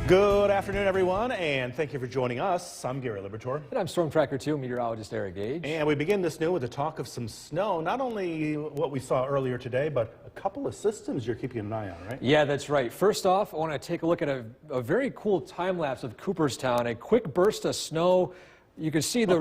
Good afternoon, everyone, and thank you for joining us. I'm Gary Liberator. And I'm Storm Tracker 2 meteorologist Eric Gage. And we begin this noon with the talk of some snow, not only what we saw earlier today, but a couple of systems you're keeping an eye on, right? Yeah, that's right. First off, I want to take a look at a very cool time-lapse of Cooperstown, a quick burst of snow. You can see the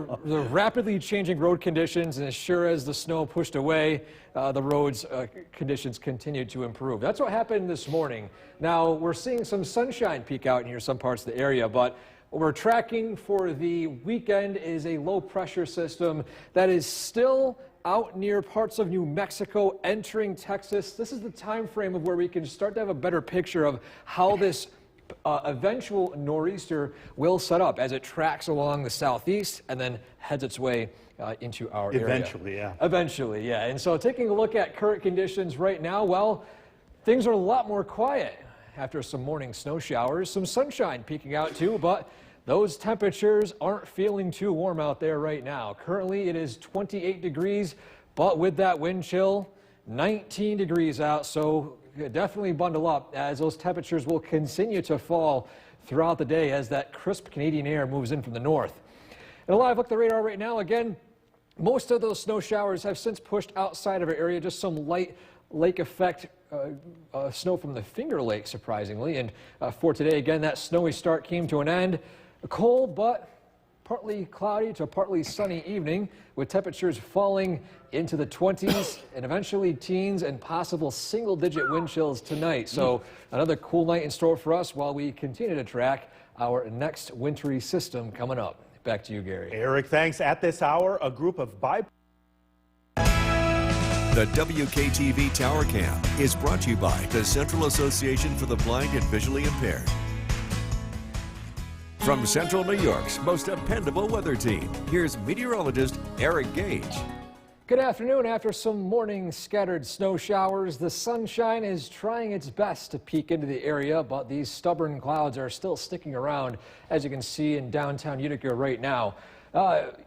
rapidly changing road conditions, and as sure as the snow pushed away, the roads conditions continued to improve. That's what happened this morning. Now, we're seeing some sunshine peek out in here, some parts of the area, but what we're tracking for the weekend is a low-pressure system that is still out near parts of New Mexico, entering Texas. This is the time frame of where we can start to have a better picture of how this eventual nor'easter will set up as it tracks along the southeast and then heads its way into our area. Eventually, yeah. Eventually, yeah. And so taking a look at current conditions right now, well, things are a lot more quiet after some morning snow showers, some sunshine peeking out too, but those temperatures aren't feeling too warm out there right now. Currently it is 28 degrees, but with that wind chill, 19 degrees out, so definitely bundle up as those temperatures will continue to fall throughout the day as that crisp Canadian air moves in from the north. And a live look at the radar right now, again, most of those snow showers have since pushed outside of our area, just some light lake effect snow from the Finger Lake, surprisingly. And for today, again, that snowy start came to an end. A cold but partly cloudy to partly sunny evening with temperatures falling into the 20s and eventually teens and possible single-digit wind chills tonight. So another cool night in store for us while we continue to track our next wintry system coming up. Back to you, Gary. Eric, thanks. At this hour, a group of The WKTV Tower Cam is brought to you by the Central Association for the Blind and Visually Impaired. From Central New York's most dependable weather team, here's meteorologist Eric Gage. Good afternoon. After some morning scattered snow showers, the sunshine is trying its best to peek into the area, but these stubborn clouds are still sticking around, as you can see in downtown Utica right now.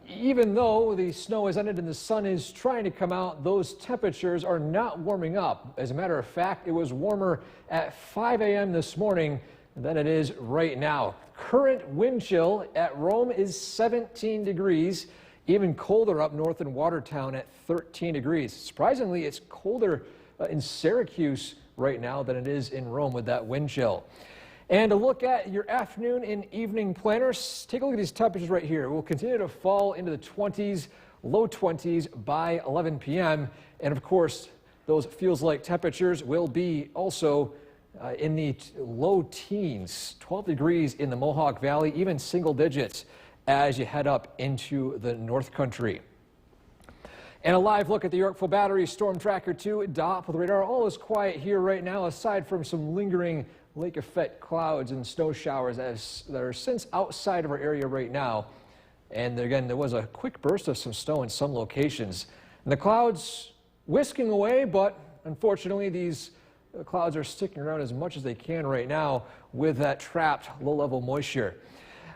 Even though the snow has ended and the sun is trying to come out, those temperatures are not warming up. As a matter of fact, it was warmer at 5 a.m. this morning than it is right now. Current wind chill at Rome is 17 degrees, even colder up north in Watertown at 13 degrees. Surprisingly, it's colder in Syracuse right now than it is in Rome with that wind chill. And to look at your afternoon and evening planners, take a look at these temperatures right here. We'll continue to fall into the 20s, low 20s by 11 p.m. And of course, those feels like temperatures will be also in the low teens, 12 degrees in the Mohawk Valley, even single digits as you head up into the North Country. And a live look at the Yorkville Battery Storm Tracker 2 Doppler radar. All is quiet here right now, aside from some lingering lake effect clouds and snow showers that are since outside of our area right now. And again, there was a quick burst of some snow in some locations. And the clouds whisking away, but unfortunately these clouds are sticking around as much as they can right now with that trapped low-level moisture.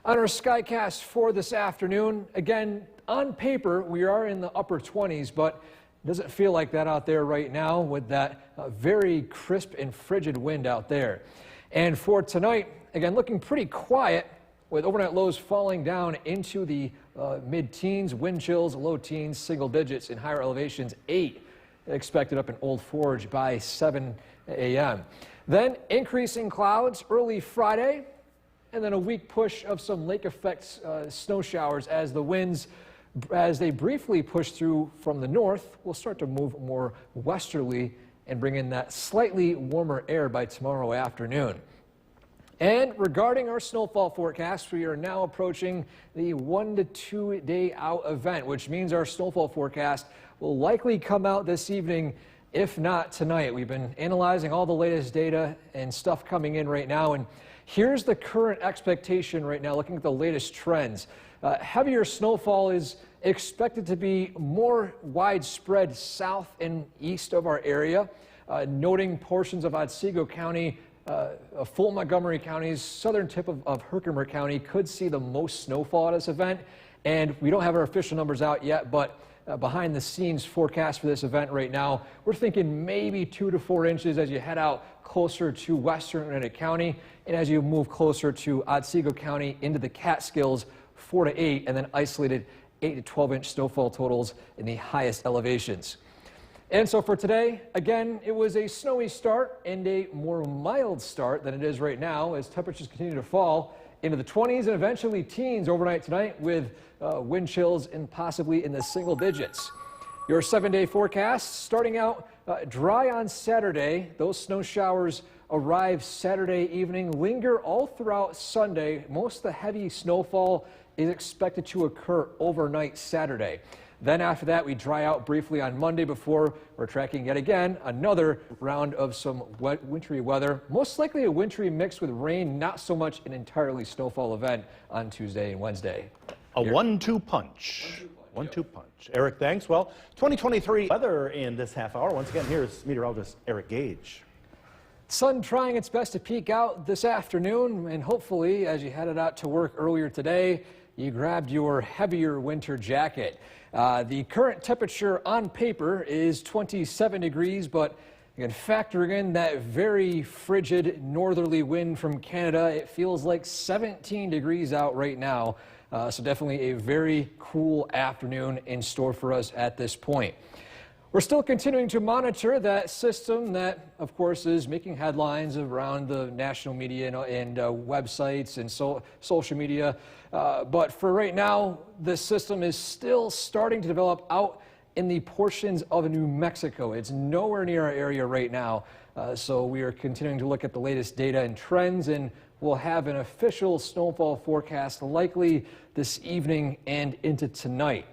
On our Skycast for this afternoon, again, on paper, we are in the upper 20s, but it doesn't feel like that out there right now with that very crisp and frigid wind out there. And for tonight, again, looking pretty quiet with overnight lows falling down into the mid-teens, wind chills, low teens, single digits in higher elevations, 8 expected up in Old Forge by 7 a.m. Then increasing clouds early Friday, and then a weak push of some lake effect snow showers as the winds, as they briefly push through from the north, will start to move more westerly and bring in that slightly warmer air by tomorrow afternoon. And regarding our snowfall forecast, we are now approaching the 1 to 2 day out event, which means our snowfall forecast will likely come out this evening, if not tonight. We've been analyzing all the latest data and stuff coming in right now, and here's the current expectation right now, looking at the latest trends. Heavier snowfall is expected to be more widespread south and east of our area, noting portions of Otsego County, Fulton Montgomery counties, southern tip of Herkimer County could see the most snowfall at this event. And we don't have our official numbers out yet, but behind the scenes forecast for this event right now, we're thinking maybe 2 to 4 inches as you head out closer to western Gwinnett County, and as you move closer to Otsego County into the Catskills, 4 to 8, and then isolated 8 to 12 inch snowfall totals in the highest elevations. And so for today, again, it was a snowy start and a more mild start than it is right now as temperatures continue to fall into the 20s and eventually teens overnight tonight with wind chills and possibly in the single digits. Your 7-day forecast starting out dry on Saturday. Those snow showers arrive Saturday evening, linger all throughout Sunday. Most of the heavy snowfall is expected to occur overnight Saturday. Then after that, we dry out briefly on Monday before we're tracking yet again another round of some wet, wintry weather. Most likely a wintry mix with rain, not so much an entirely snowfall event on Tuesday and Wednesday. A 1-2 punch. 1-2 punch. Eric, thanks. Well, 2023 weather in this half hour. Once again, here's meteorologist Eric Gage. Sun trying its best to peek out this afternoon, and hopefully as you headed out to work earlier today, you grabbed your heavier winter jacket. The current temperature on paper is 27 degrees, but again, factoring in that very frigid northerly wind from Canada, it feels like 17 degrees out right now. So definitely a very cool afternoon in store for us at this point. We're still continuing to monitor that system that, of course, is making headlines around the national media and websites and social media. But for right now, this system is still starting to develop out in the portions of New Mexico. It's nowhere near our area right now. So we are continuing to look at the latest data and trends, and we'll have an official snowfall forecast likely this evening and into tonight.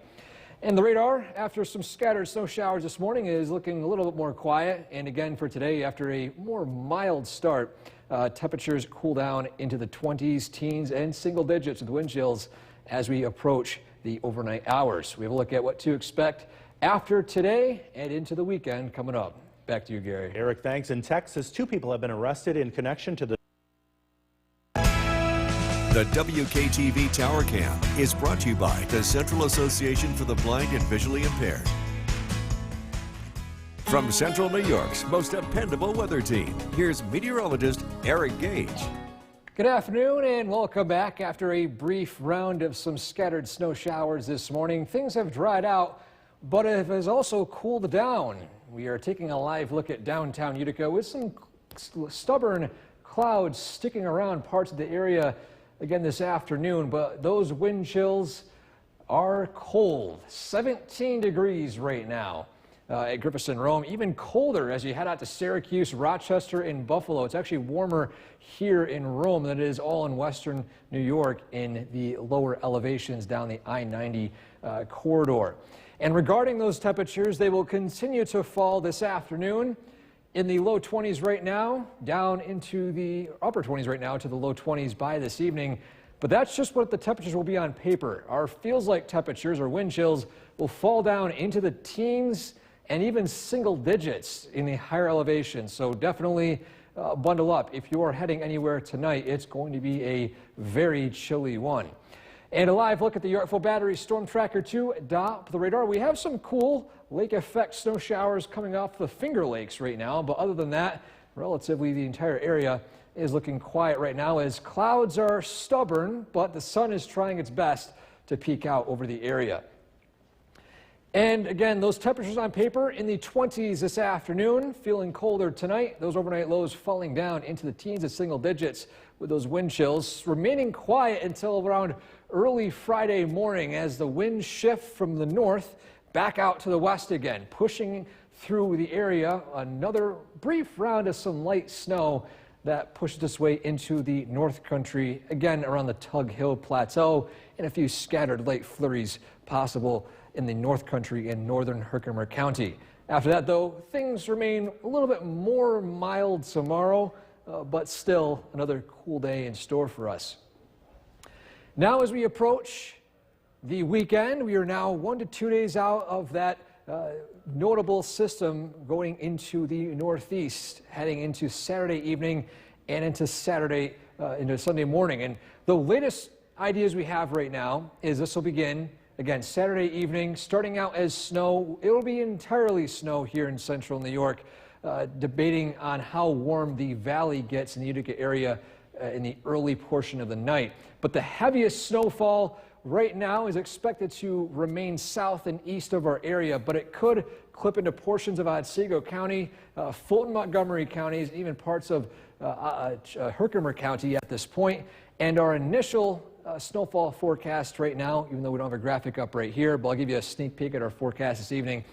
And the radar, after some scattered snow showers this morning, is looking a little bit more quiet. And again for today, after a more mild start, temperatures cool down into the 20s, teens, and single digits with wind chills as we approach the overnight hours. We have a look at what to expect after today and into the weekend coming up. Back to you, Gary. Eric, thanks. In Texas, 2 people have been arrested in connection to the WKTV Tower Cam is brought to you by the Central Association for the Blind and Visually Impaired. From Central New York's most dependable weather team, here's meteorologist Eric Gage. Good afternoon and welcome back. After a brief round of some scattered snow showers this morning, things have dried out, but it has also cooled down. We are taking a live look at downtown Utica with some stubborn clouds sticking around parts of the area again this afternoon, but those wind chills are cold. 17 degrees right now at Griffith Rome. Even colder as you head out to Syracuse, Rochester, and Buffalo. It's actually warmer here in Rome than it is all in western New York in the lower elevations down the I-90 corridor. And regarding those temperatures, they will continue to fall this afternoon. In the low 20s right now, down into the upper 20s right now to the low 20s by this evening. But that's just what the temperatures will be on paper. Our feels-like temperatures or wind chills will fall down into the teens and even single digits in the higher elevations. So definitely bundle up. If you are heading anywhere tonight, it's going to be a very chilly one. And a live look at the Yorkville Battery Storm Tracker 2 Doppler radar. We have some cool lake effect snow showers coming off the Finger Lakes right now, but other than that, relatively the entire area is looking quiet right now as clouds are stubborn, but the sun is trying its best to peek out over the area. And again, those temperatures on paper in the 20s this afternoon, feeling colder tonight. Those overnight lows falling down into the teens and single digits with those wind chills, remaining quiet until around early Friday morning as the winds shift from the north back out to the west again, pushing through the area. Another brief round of some light snow that pushes its way into the North Country, again around the Tug Hill Plateau, and a few scattered light flurries possible in the North Country in northern Herkimer County. After that, though, things remain a little bit more mild tomorrow, but still another cool day in store for us. Now, as we approach the weekend, we are now 1 to 2 days out of that notable system going into the northeast, heading into Saturday evening and into Sunday morning. And the latest ideas we have right now is this will begin again Saturday evening, starting out as snow. It will be entirely snow here in central New York, debating on how warm the valley gets in the Utica area in the early portion of the night. But the heaviest snowfall right now is expected to remain south and east of our area, but it could clip into portions of Otsego County, Fulton, Montgomery counties, even parts of Herkimer County at this point. And our initial snowfall forecast right now, even though we don't have a graphic up right here, but I'll give you a sneak peek at our forecast this evening.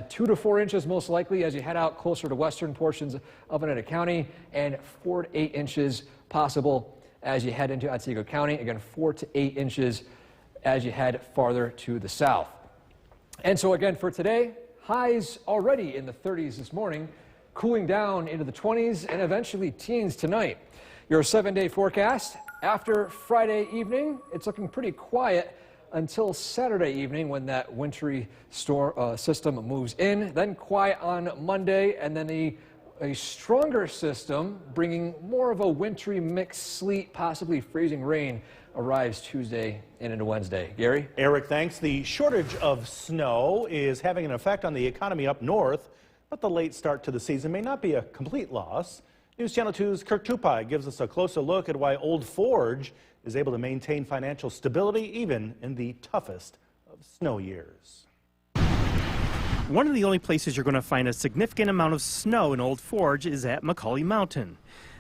2 to 4 inches most likely as you head out closer to western portions of Oneida County, and 4 to 8 inches possible as you head into Otsego County. Again, 4 to 8 inches as you head farther to the south. And so again for today, highs already in the 30s this morning, cooling down into the 20s and eventually teens tonight. Your 7-day forecast after Friday evening, it's looking pretty quiet until Saturday evening when that wintry storm system moves in, then quiet on Monday, and then a stronger system bringing more of a wintry mixed sleet, possibly freezing rain, arrives Tuesday and into Wednesday. Gary? Eric, thanks. The shortage of snow is having an effect on the economy up north, but the late start to the season may not be a complete loss. News Channel 2's Kirk Tupai gives us a closer look at why Old Forge is able to maintain financial stability even in the toughest of snow years. One of the only places you're going to find a significant amount of snow in Old Forge is at McCauley Mountain.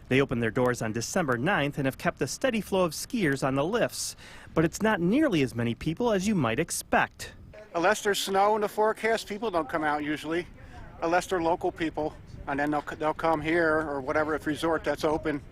They opened their doors on December 9th and have kept a steady flow of skiers on the lifts, but it's not nearly as many people as you might expect. Unless there's snow in the forecast, people don't come out usually, unless they're local people, and then they'll come here or whatever resort that's open,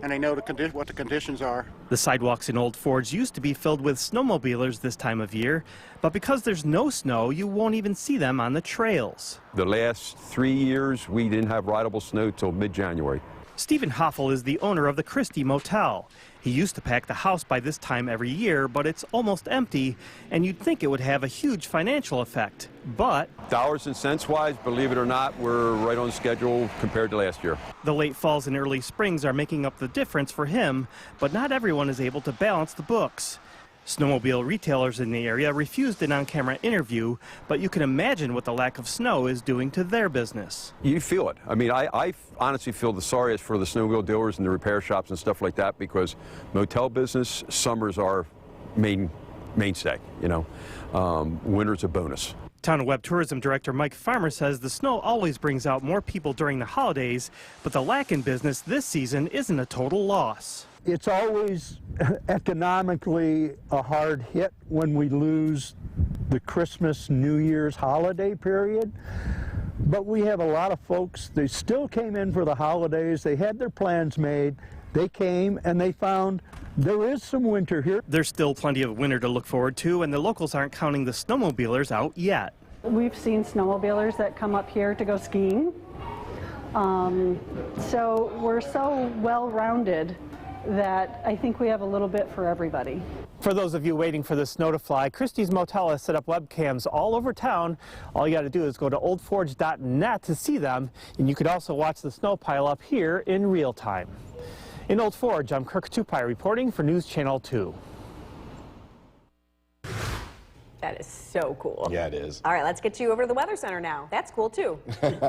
and they know what the conditions are. The sidewalks in Old Forge used to be filled with snowmobilers this time of year, but because there's no snow, you won't even see them on the trails. The last 3 years, we didn't have rideable snow till mid-January. Stephen Hoffel is the owner of the Christie Motel. He used to pack the house by this time every year, but it's almost empty, and you'd think it would have a huge financial effect. But Dollars and cents wise, believe it or not, we're right on schedule compared to last year. the late falls and early springs are making up the difference for him, but not everyone is able to balance the books. Snowmobile retailers in the area refused an on-camera interview, but you can imagine what the lack of snow is doing to their business. You feel it. I mean, I honestly feel the sorriest for the snowmobile dealers and the repair shops and stuff like that, because motel business, summers are mainstay, you know. Winter's a bonus. Town and Web Tourism Director Mike Farmer says the snow always brings out more people during the holidays, but the lack in business this season isn't a total loss. It's always economically a hard hit when we lose the Christmas, New Year's holiday period. But we have a lot of folks, they still came in for the holidays, they had their plans made, they came and they found there is some winter here. There's still plenty of winter to look forward to, and the locals aren't counting the snowmobilers out yet. We've seen snowmobilers that come up here to go skiing. So we're so well-rounded that I think we have a little bit for everybody. For those of you waiting for the snow to fly, Christie's Motel has set up webcams all over town. All you got to do is go to oldforge.net to see them, and you could also watch the snow pile up here in real time. In Old Forge, I'm Kirk Tupai reporting for News Channel 2. That is so cool. Yeah, it is. All right, let's get you over to the Weather Center now. That's cool, too.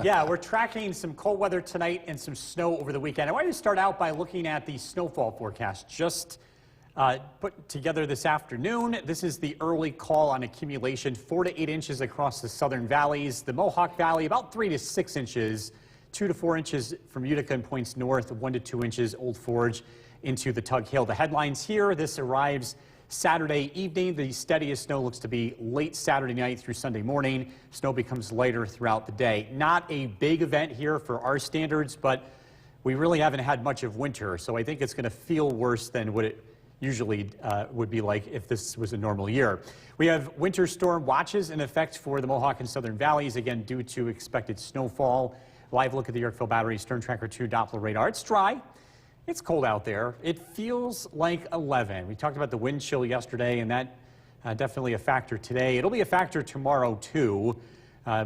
Yeah, we're tracking some cold weather tonight and some snow over the weekend. I wanted to start out by looking at the snowfall forecast just put together this afternoon. This is the early call on accumulation, 4 to 8 inches across the southern valleys. The Mohawk Valley, about 3 to 6 inches. 2 to 4 inches from Utica and points north, 1 to 2 inches Old Forge into the Tug Hill. The headlines here, this arrives Saturday evening. The steadiest snow looks to be late Saturday night through Sunday morning. Snow becomes lighter throughout the day. Not a big event here for our standards, but we really haven't had much of winter, so I think it's going to feel worse than what it usually would be like if this was a normal year. We have winter storm watches in effect for the Mohawk and Southern Valleys, again due to expected snowfall. Live look at the Yorkville Battery Stern Tracker 2 Doppler radar. It's dry. It's cold out there. It feels like 11. We talked about the wind chill yesterday, and that definitely a factor today. It'll be a factor tomorrow, too.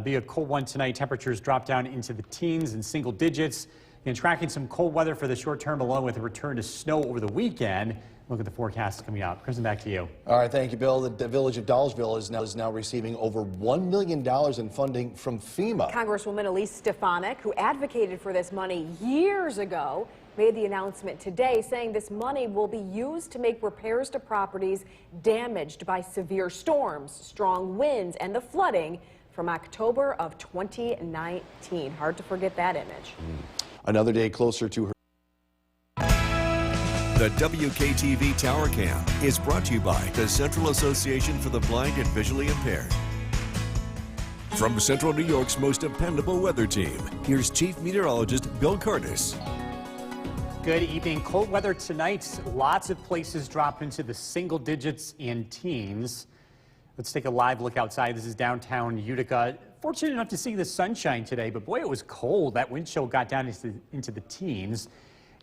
Be a cold one tonight. Temperatures drop down into the teens and single digits. And tracking some cold weather for the short term, along with a return to snow over the weekend. Look at the forecast coming up. Kristen, back to you. All right, thank you, Bill. The village of Dolgeville is now receiving over $1 million in funding from FEMA. Congresswoman Elise Stefanik, who advocated for this money years ago, made the announcement today saying this money will be used to make repairs to properties damaged by severe storms, strong winds, and the flooding from October of 2019. Hard to forget that image. Another day closer to her. The WKTV Tower Cam is brought to you by the Central Association for the Blind and Visually Impaired. From Central New York's most dependable weather team, here's Chief Meteorologist Bill Curtis. Good evening. Cold weather tonight. Lots of places drop into the single digits and teens. Let's take a live look outside. This is downtown Utica. Fortunate enough to see the sunshine today, but boy, it was cold. That wind chill got down into the teens,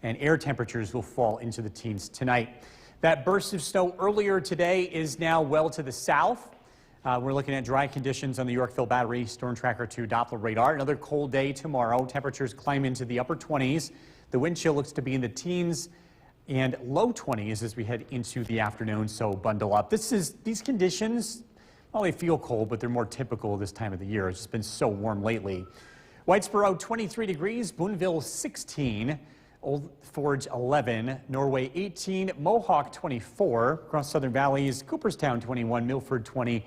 and air temperatures will fall into the teens tonight. That burst of snow earlier today is now well to the south. We're looking at dry conditions on the Yorkville Battery Storm Tracker 2 Doppler radar. Another cold day tomorrow. Temperatures climb into the upper 20s. The wind chill looks to be in the teens and low 20s as we head into the afternoon, so bundle up. These conditions, well, they feel cold, but they're more typical this time of the year. It's just been so warm lately. Whitesboro, 23 degrees. Boonville, 16. Old Forge, 11. Norway, 18. Mohawk, 24. Across Southern Valleys, Cooperstown, 21. Milford, 20.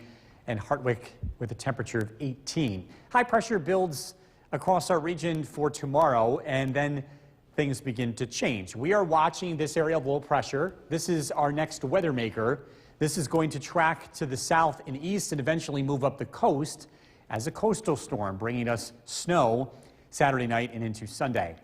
And Hartwick with a temperature of 18. High pressure builds across our region for tomorrow, and then things begin to change. We are watching this area of low pressure. This is our next weather maker. This is going to track to the south and east and eventually move up the coast as a coastal storm, bringing us snow Saturday night and into Sunday.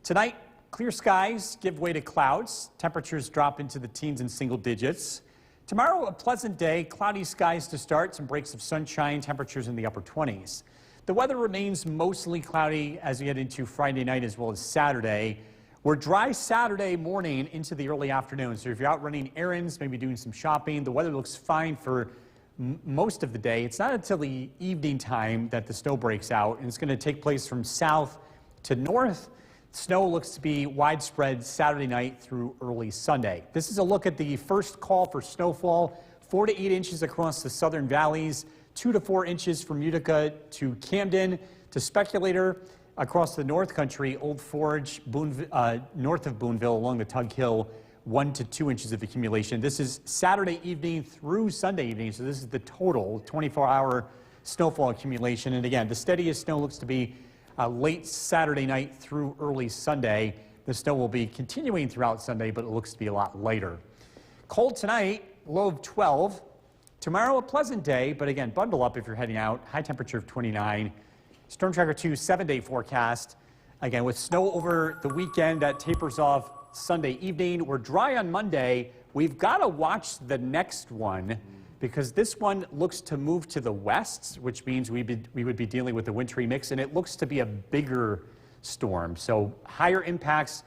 Tonight, clear skies give way to clouds. Temperatures drop into the teens and single digits. Tomorrow, a pleasant day, cloudy skies to start, some breaks of sunshine, temperatures in the upper 20s. The weather remains mostly cloudy as we head into Friday night as well as Saturday. We're dry Saturday morning into the early afternoon, so if you're out running errands, maybe doing some shopping, the weather looks fine for most of the day. It's not until the evening time that the snow breaks out, and it's going to take place from south to north Snow looks to be widespread Saturday night through early Sunday. This is a look at the first call for snowfall. 4 to 8 inches across the southern valleys, 2 to 4 inches from Utica to Camden to Speculator. Across the North Country, Old Forge, north of Boonville along the Tug Hill, 1 to 2 inches of accumulation. This is Saturday evening through Sunday evening, so this is the total 24-hour snowfall accumulation. And again, the steadiest snow looks to be late Saturday night through early Sunday. The snow will be continuing throughout Sunday, but it looks to be a lot lighter. Cold tonight, low of 12. Tomorrow, a pleasant day, but again, bundle up if you're heading out. High temperature of 29. Storm Tracker 2 7-day forecast. Again, with snow over the weekend, that tapers off Sunday evening. We're dry on Monday. We've got to watch the next one because this one looks to move to the west, which means we would be dealing with the wintry mix, and it looks to be a bigger storm. So higher impacts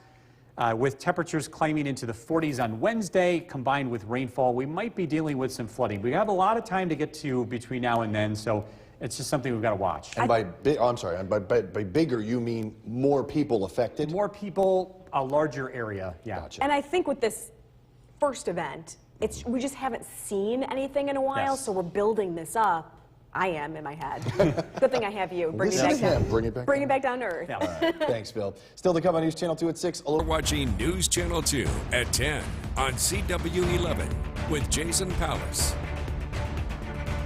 with temperatures climbing into the 40s on Wednesday, combined with rainfall. We might be dealing with some flooding. We have a lot of time to get to between now and then, so it's just something we've got to watch. And by bigger, you mean more people affected? More people, a larger area, yeah. Gotcha. And I think with this first event, we just haven't seen anything in a while, Yes. so we're building this up. I am in my head. Good thing I have you. Bring it back down. Bring it back down to earth. Yeah. All right. Thanks, Bill. Still to come on News Channel 2 at 6. You're watching News Channel 2 at 10 on CW11 with Jason Palace.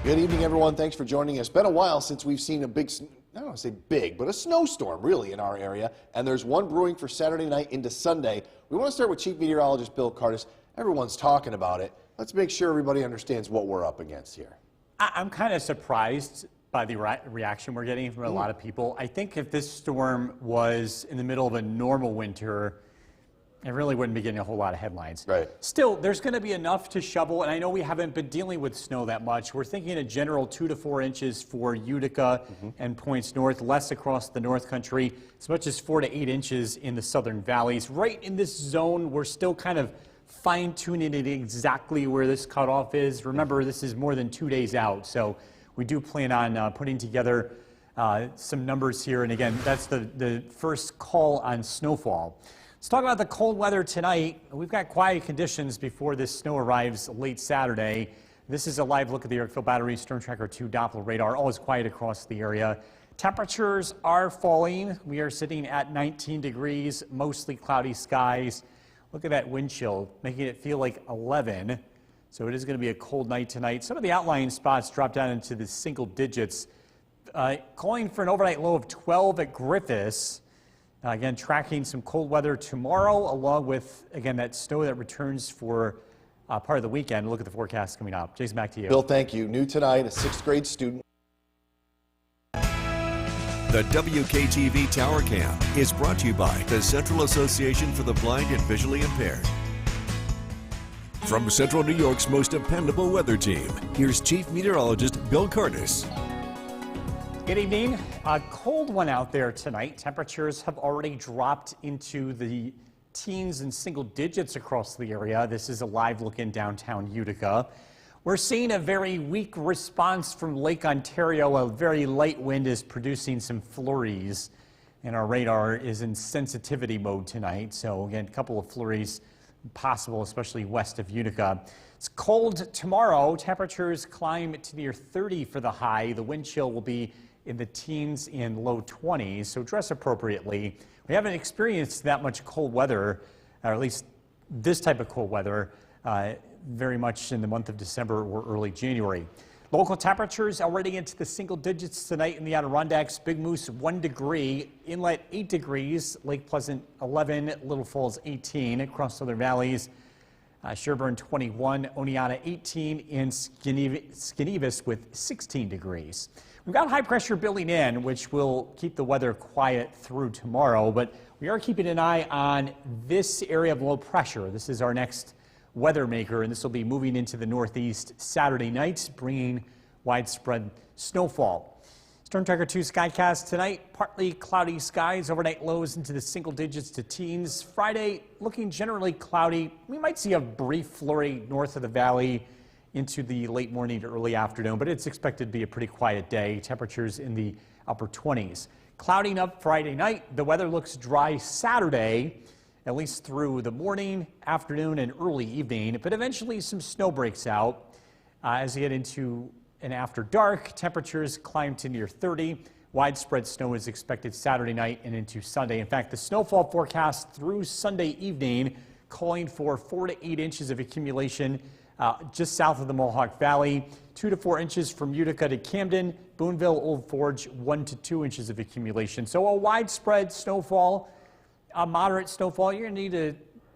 Good evening, everyone. Thanks for joining us. Been a while since we've seen a big, I don't want to say big, but a snowstorm really in our area. And there's one brewing for Saturday night into Sunday. We want to start with Chief Meteorologist Bill Curtis. Everyone's talking about it. Let's make sure everybody understands what we're up against here. I'm kind of surprised by the reaction we're getting from a lot of people. I think if this storm was in the middle of a normal winter, it really wouldn't be getting a whole lot of headlines. Right. Still, there's going to be enough to shovel, and I know we haven't been dealing with snow that much. We're thinking a general 2 to 4 inches for Utica and points north, less across the North Country, as much as 4 to 8 inches in the southern valleys. Right in this zone, we're still kind of fine-tuning it exactly where this cutoff is. Remember, this is more than 2 days out, so we do plan on putting together some numbers here. And again, that's the first call on snowfall. Let's talk about the cold weather tonight. We've got quiet conditions before this snow arrives late Saturday. This is a live look at the Yorkville Battery Storm Tracker 2 Doppler radar. All is quiet across the area. Temperatures are falling. We are sitting at 19 degrees, mostly cloudy skies. Look at that wind chill, making it feel like 11. So it is going to be a cold night tonight. Some of the outlying spots drop down into the single digits. Calling for an overnight low of 12 at Griffiths. Again, tracking some cold weather tomorrow, along with, again, that snow that returns for part of the weekend. Look at the forecast coming up. Jason, back to you. Bill, thank you. New tonight, a 6th grade student. The WKTV Tower Cam is brought to you by the Central Association for the Blind and Visually Impaired. From Central New York's most dependable weather team, here's Chief Meteorologist Bill Curtis. Good evening. A cold one out there tonight. Temperatures have already dropped into the teens and single digits across the area. This is a live look in downtown Utica. We're seeing a very weak response from Lake Ontario. A very light wind is producing some flurries, and our radar is in sensitivity mode tonight. So again, a couple of flurries possible, especially west of Utica. It's cold tomorrow. Temperatures climb to near 30 for the high. The wind chill will be in the teens and low 20s, so dress appropriately. We haven't experienced that much cold weather, or at least this type of cold weather, very much in the month of December or early January. Local temperatures already into the single digits tonight in the Adirondacks. Big Moose 1 degree, Inlet 8 degrees, Lake Pleasant 11, Little Falls 18, across southern valleys. Sherburne 21, Oneonta 18, and Skenevis with 16 degrees. We've got high pressure building in, which will keep the weather quiet through tomorrow, but we are keeping an eye on this area of low pressure. This is our next weather maker, and this will be moving into the northeast Saturday night, bringing widespread snowfall. Storm Tracker 2 Skycast tonight, partly cloudy skies, overnight lows into the single digits to teens. Friday looking generally cloudy. We might see a brief flurry north of the valley into the late morning to early afternoon, but it's expected to be a pretty quiet day. Temperatures in the upper 20s. Clouding up Friday night. The weather looks dry Saturday, at least through the morning, afternoon, and early evening. But eventually some snow breaks out as you get into and after dark. Temperatures climb to near 30. Widespread snow is expected Saturday night and into Sunday. In fact, the snowfall forecast through Sunday evening calling for 4 to 8 inches of accumulation just south of the Mohawk Valley, 2 to 4 inches from Utica to Camden, Boonville, Old Forge, 1 to 2 inches of accumulation. So a widespread snowfall, a moderate snowfall. You're going to need to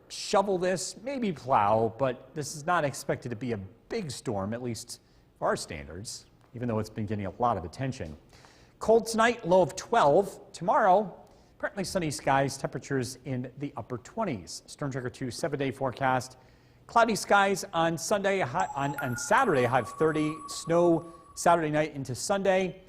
shovel this, maybe plow, but this is not expected to be a big storm, at least for our standards, even though it's been getting a lot of attention. Cold tonight, low of 12. Tomorrow, partly sunny skies, temperatures in the upper 20s. Storm Tracker 2 7-day forecast. Cloudy skies on Sunday, on Saturday, high of 30. Snow Saturday night into Sunday.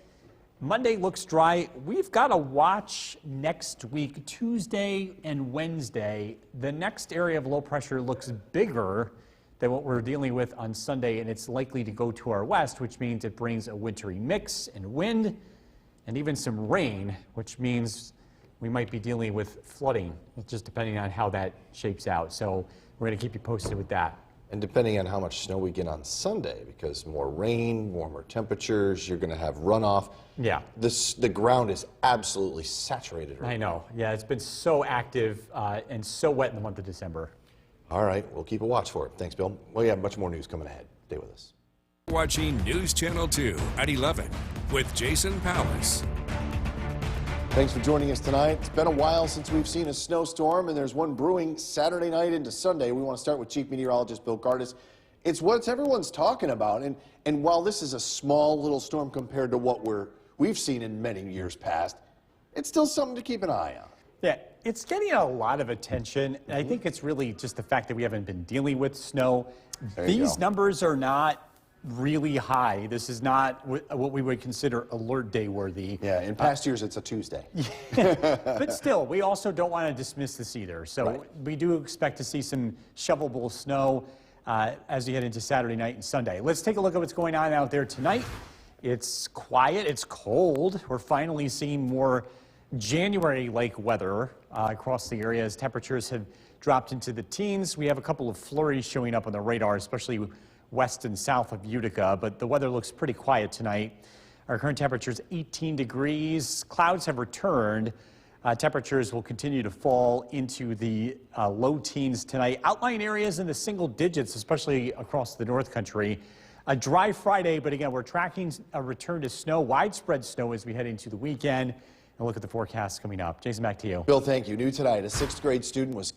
Monday looks dry. We've got to watch next week, Tuesday and Wednesday. The next area of low pressure looks bigger than what we're dealing with on Sunday, and it's likely to go to our west, which means it brings a wintry mix and wind and even some rain, which means we might be dealing with flooding, just depending on how that shapes out. So we're going to keep you posted with that. And depending on how much snow we get on Sunday, because more rain, warmer temperatures, you're going to have runoff. Yeah. The ground is absolutely saturated right I know. Yeah, it's been so active and so wet in the month of December. All right, we'll keep a watch for it. Thanks, Bill. Well, yeah, much more news coming ahead. Stay with us. Watching News Channel 2 at 11 with Jason Powers. Thanks for joining us tonight. It's been a while since we've seen a snowstorm, and there's one brewing Saturday night into Sunday. We want to start with Chief Meteorologist Bill Curtis. It's what everyone's talking about, and while this is a small little storm compared to what we've seen in many years past, it's still something to keep an eye on. Yeah, it's getting a lot of attention. I think it's really just the fact that we haven't been dealing with snow. These numbers are not really high. This is not what we would consider alert day worthy. Yeah, in past years it's a Tuesday. But still, we also don't want to dismiss this either. So we do expect to see some shovelable snow as you head into Saturday night and Sunday. Let's take a look at what's going on out there tonight. It's quiet, it's cold. We're finally seeing more January-like weather across the area as temperatures have dropped into the teens. We have a couple of flurries showing up on the radar, especially west and south of Utica, but the weather looks pretty quiet tonight. Our current temperature is 18 degrees. Clouds have returned. Temperatures will continue to fall into the low teens tonight. Outlying areas in the single digits, especially across the North Country. A dry Friday, but again, we're tracking a return to snow, widespread snow as we head into the weekend. And look at the forecast coming up. Jason, back to you. Bill, thank you. New tonight, a 6th grade student was...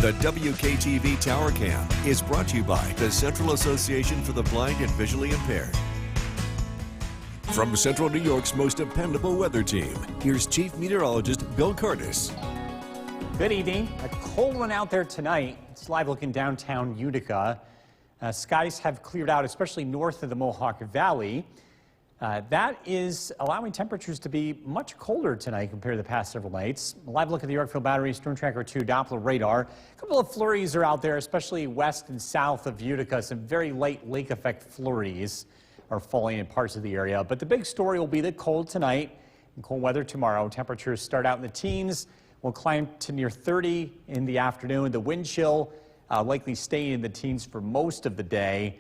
The WKTV Tower Cam is brought to you by the Central Association for the Blind and Visually Impaired. From Central New York's most dependable weather team, here's Chief Meteorologist Bill Curtis. Good evening. A cold one out there tonight. It's live looking downtown Utica. Skies have cleared out, especially north of the Mohawk Valley. That is allowing temperatures to be much colder tonight compared to the past several nights. A live look at the Yorkville Battery Storm Tracker 2 Doppler radar. A couple of flurries are out there, especially west and south of Utica. Some very light lake effect flurries are falling in parts of the area. But the big story will be the cold tonight and cold weather tomorrow. Temperatures start out in the teens, will climb to near 30 in the afternoon. The wind chill likely staying in the teens for most of the day.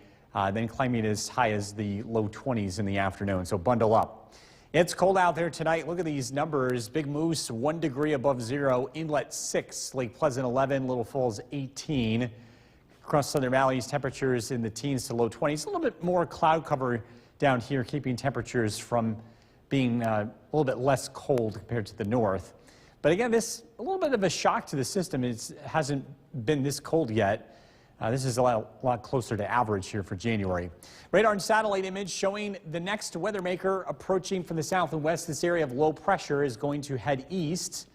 Then climbing as high as the low 20s in the afternoon, so bundle up. It's cold out there tonight. Look at these numbers. Big Moose, 1 degree above zero. Inlet 6, Lake Pleasant 11, Little Falls 18. Across Southern Valley's temperatures in the teens to low 20s. A little bit more cloud cover down here, keeping temperatures from being a little bit less cold compared to the north. But again, this a little bit of a shock to the system. It hasn't been this cold yet. This is a lot closer to average here for January. Radar and satellite image showing the next weather maker approaching from the south and west. This area of low pressure is going to head east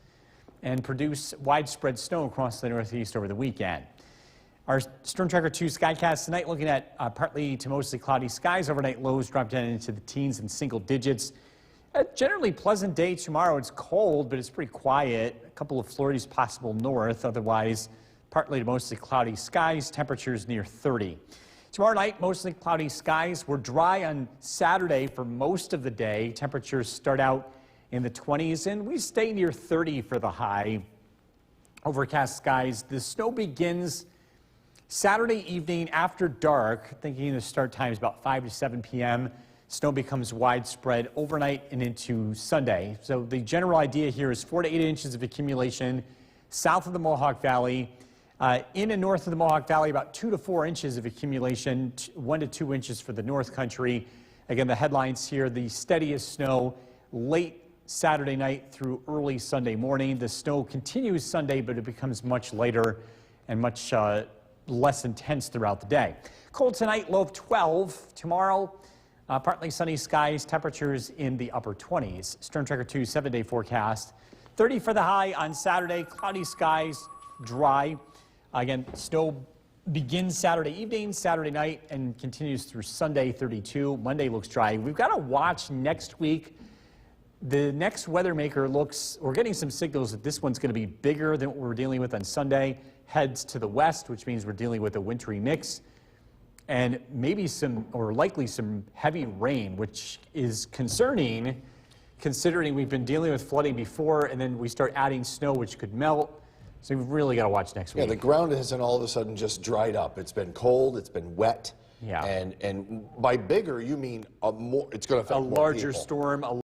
and produce widespread snow across the northeast over the weekend. Our Storm Tracker 2 Skycast tonight looking at partly to mostly cloudy skies. Overnight lows drop down into the teens and single digits. A generally pleasant day tomorrow. It's cold, but it's pretty quiet. A couple of flurries possible north. Otherwise, partly to mostly cloudy skies, temperatures near 30. Tomorrow night, mostly cloudy skies. We're dry on Saturday for most of the day. Temperatures start out in the 20s, and we stay near 30 for the high. Overcast skies. The snow begins Saturday evening after dark, thinking the start time is about 5 to 7 p.m. Snow becomes widespread overnight and into Sunday. So the general idea here is 4 to 8 inches of accumulation south of the Mohawk Valley. In and north of the Mohawk Valley, about 2 to 4 inches of accumulation, 1 to 2 inches for the North Country. Again, the headlines here, the steadiest snow late Saturday night through early Sunday morning. The snow continues Sunday, but it becomes much later and much less intense throughout the day. Cold tonight, low of 12. Tomorrow, partly sunny skies, temperatures in the upper 20s. Storm Tracker 2 7-day forecast. 30 for the high on Saturday, cloudy skies, dry. Again, snow begins Saturday evening, Saturday night, and continues through Sunday, 32. Monday looks dry. We've got to watch next week. The next weather maker looks, we're getting some signals that this one's going to be bigger than what we're dealing with on Sunday. Heads to the west, which means we're dealing with a wintry mix. And maybe some, or likely some heavy rain, which is concerning, considering we've been dealing with flooding before, and then we start adding snow, which could melt. So we've really got to watch next week. Yeah, the ground hasn't all of a sudden just dried up. It's been cold, it's been wet. Yeah. And by bigger, you mean it's going to affect a more larger people. storm.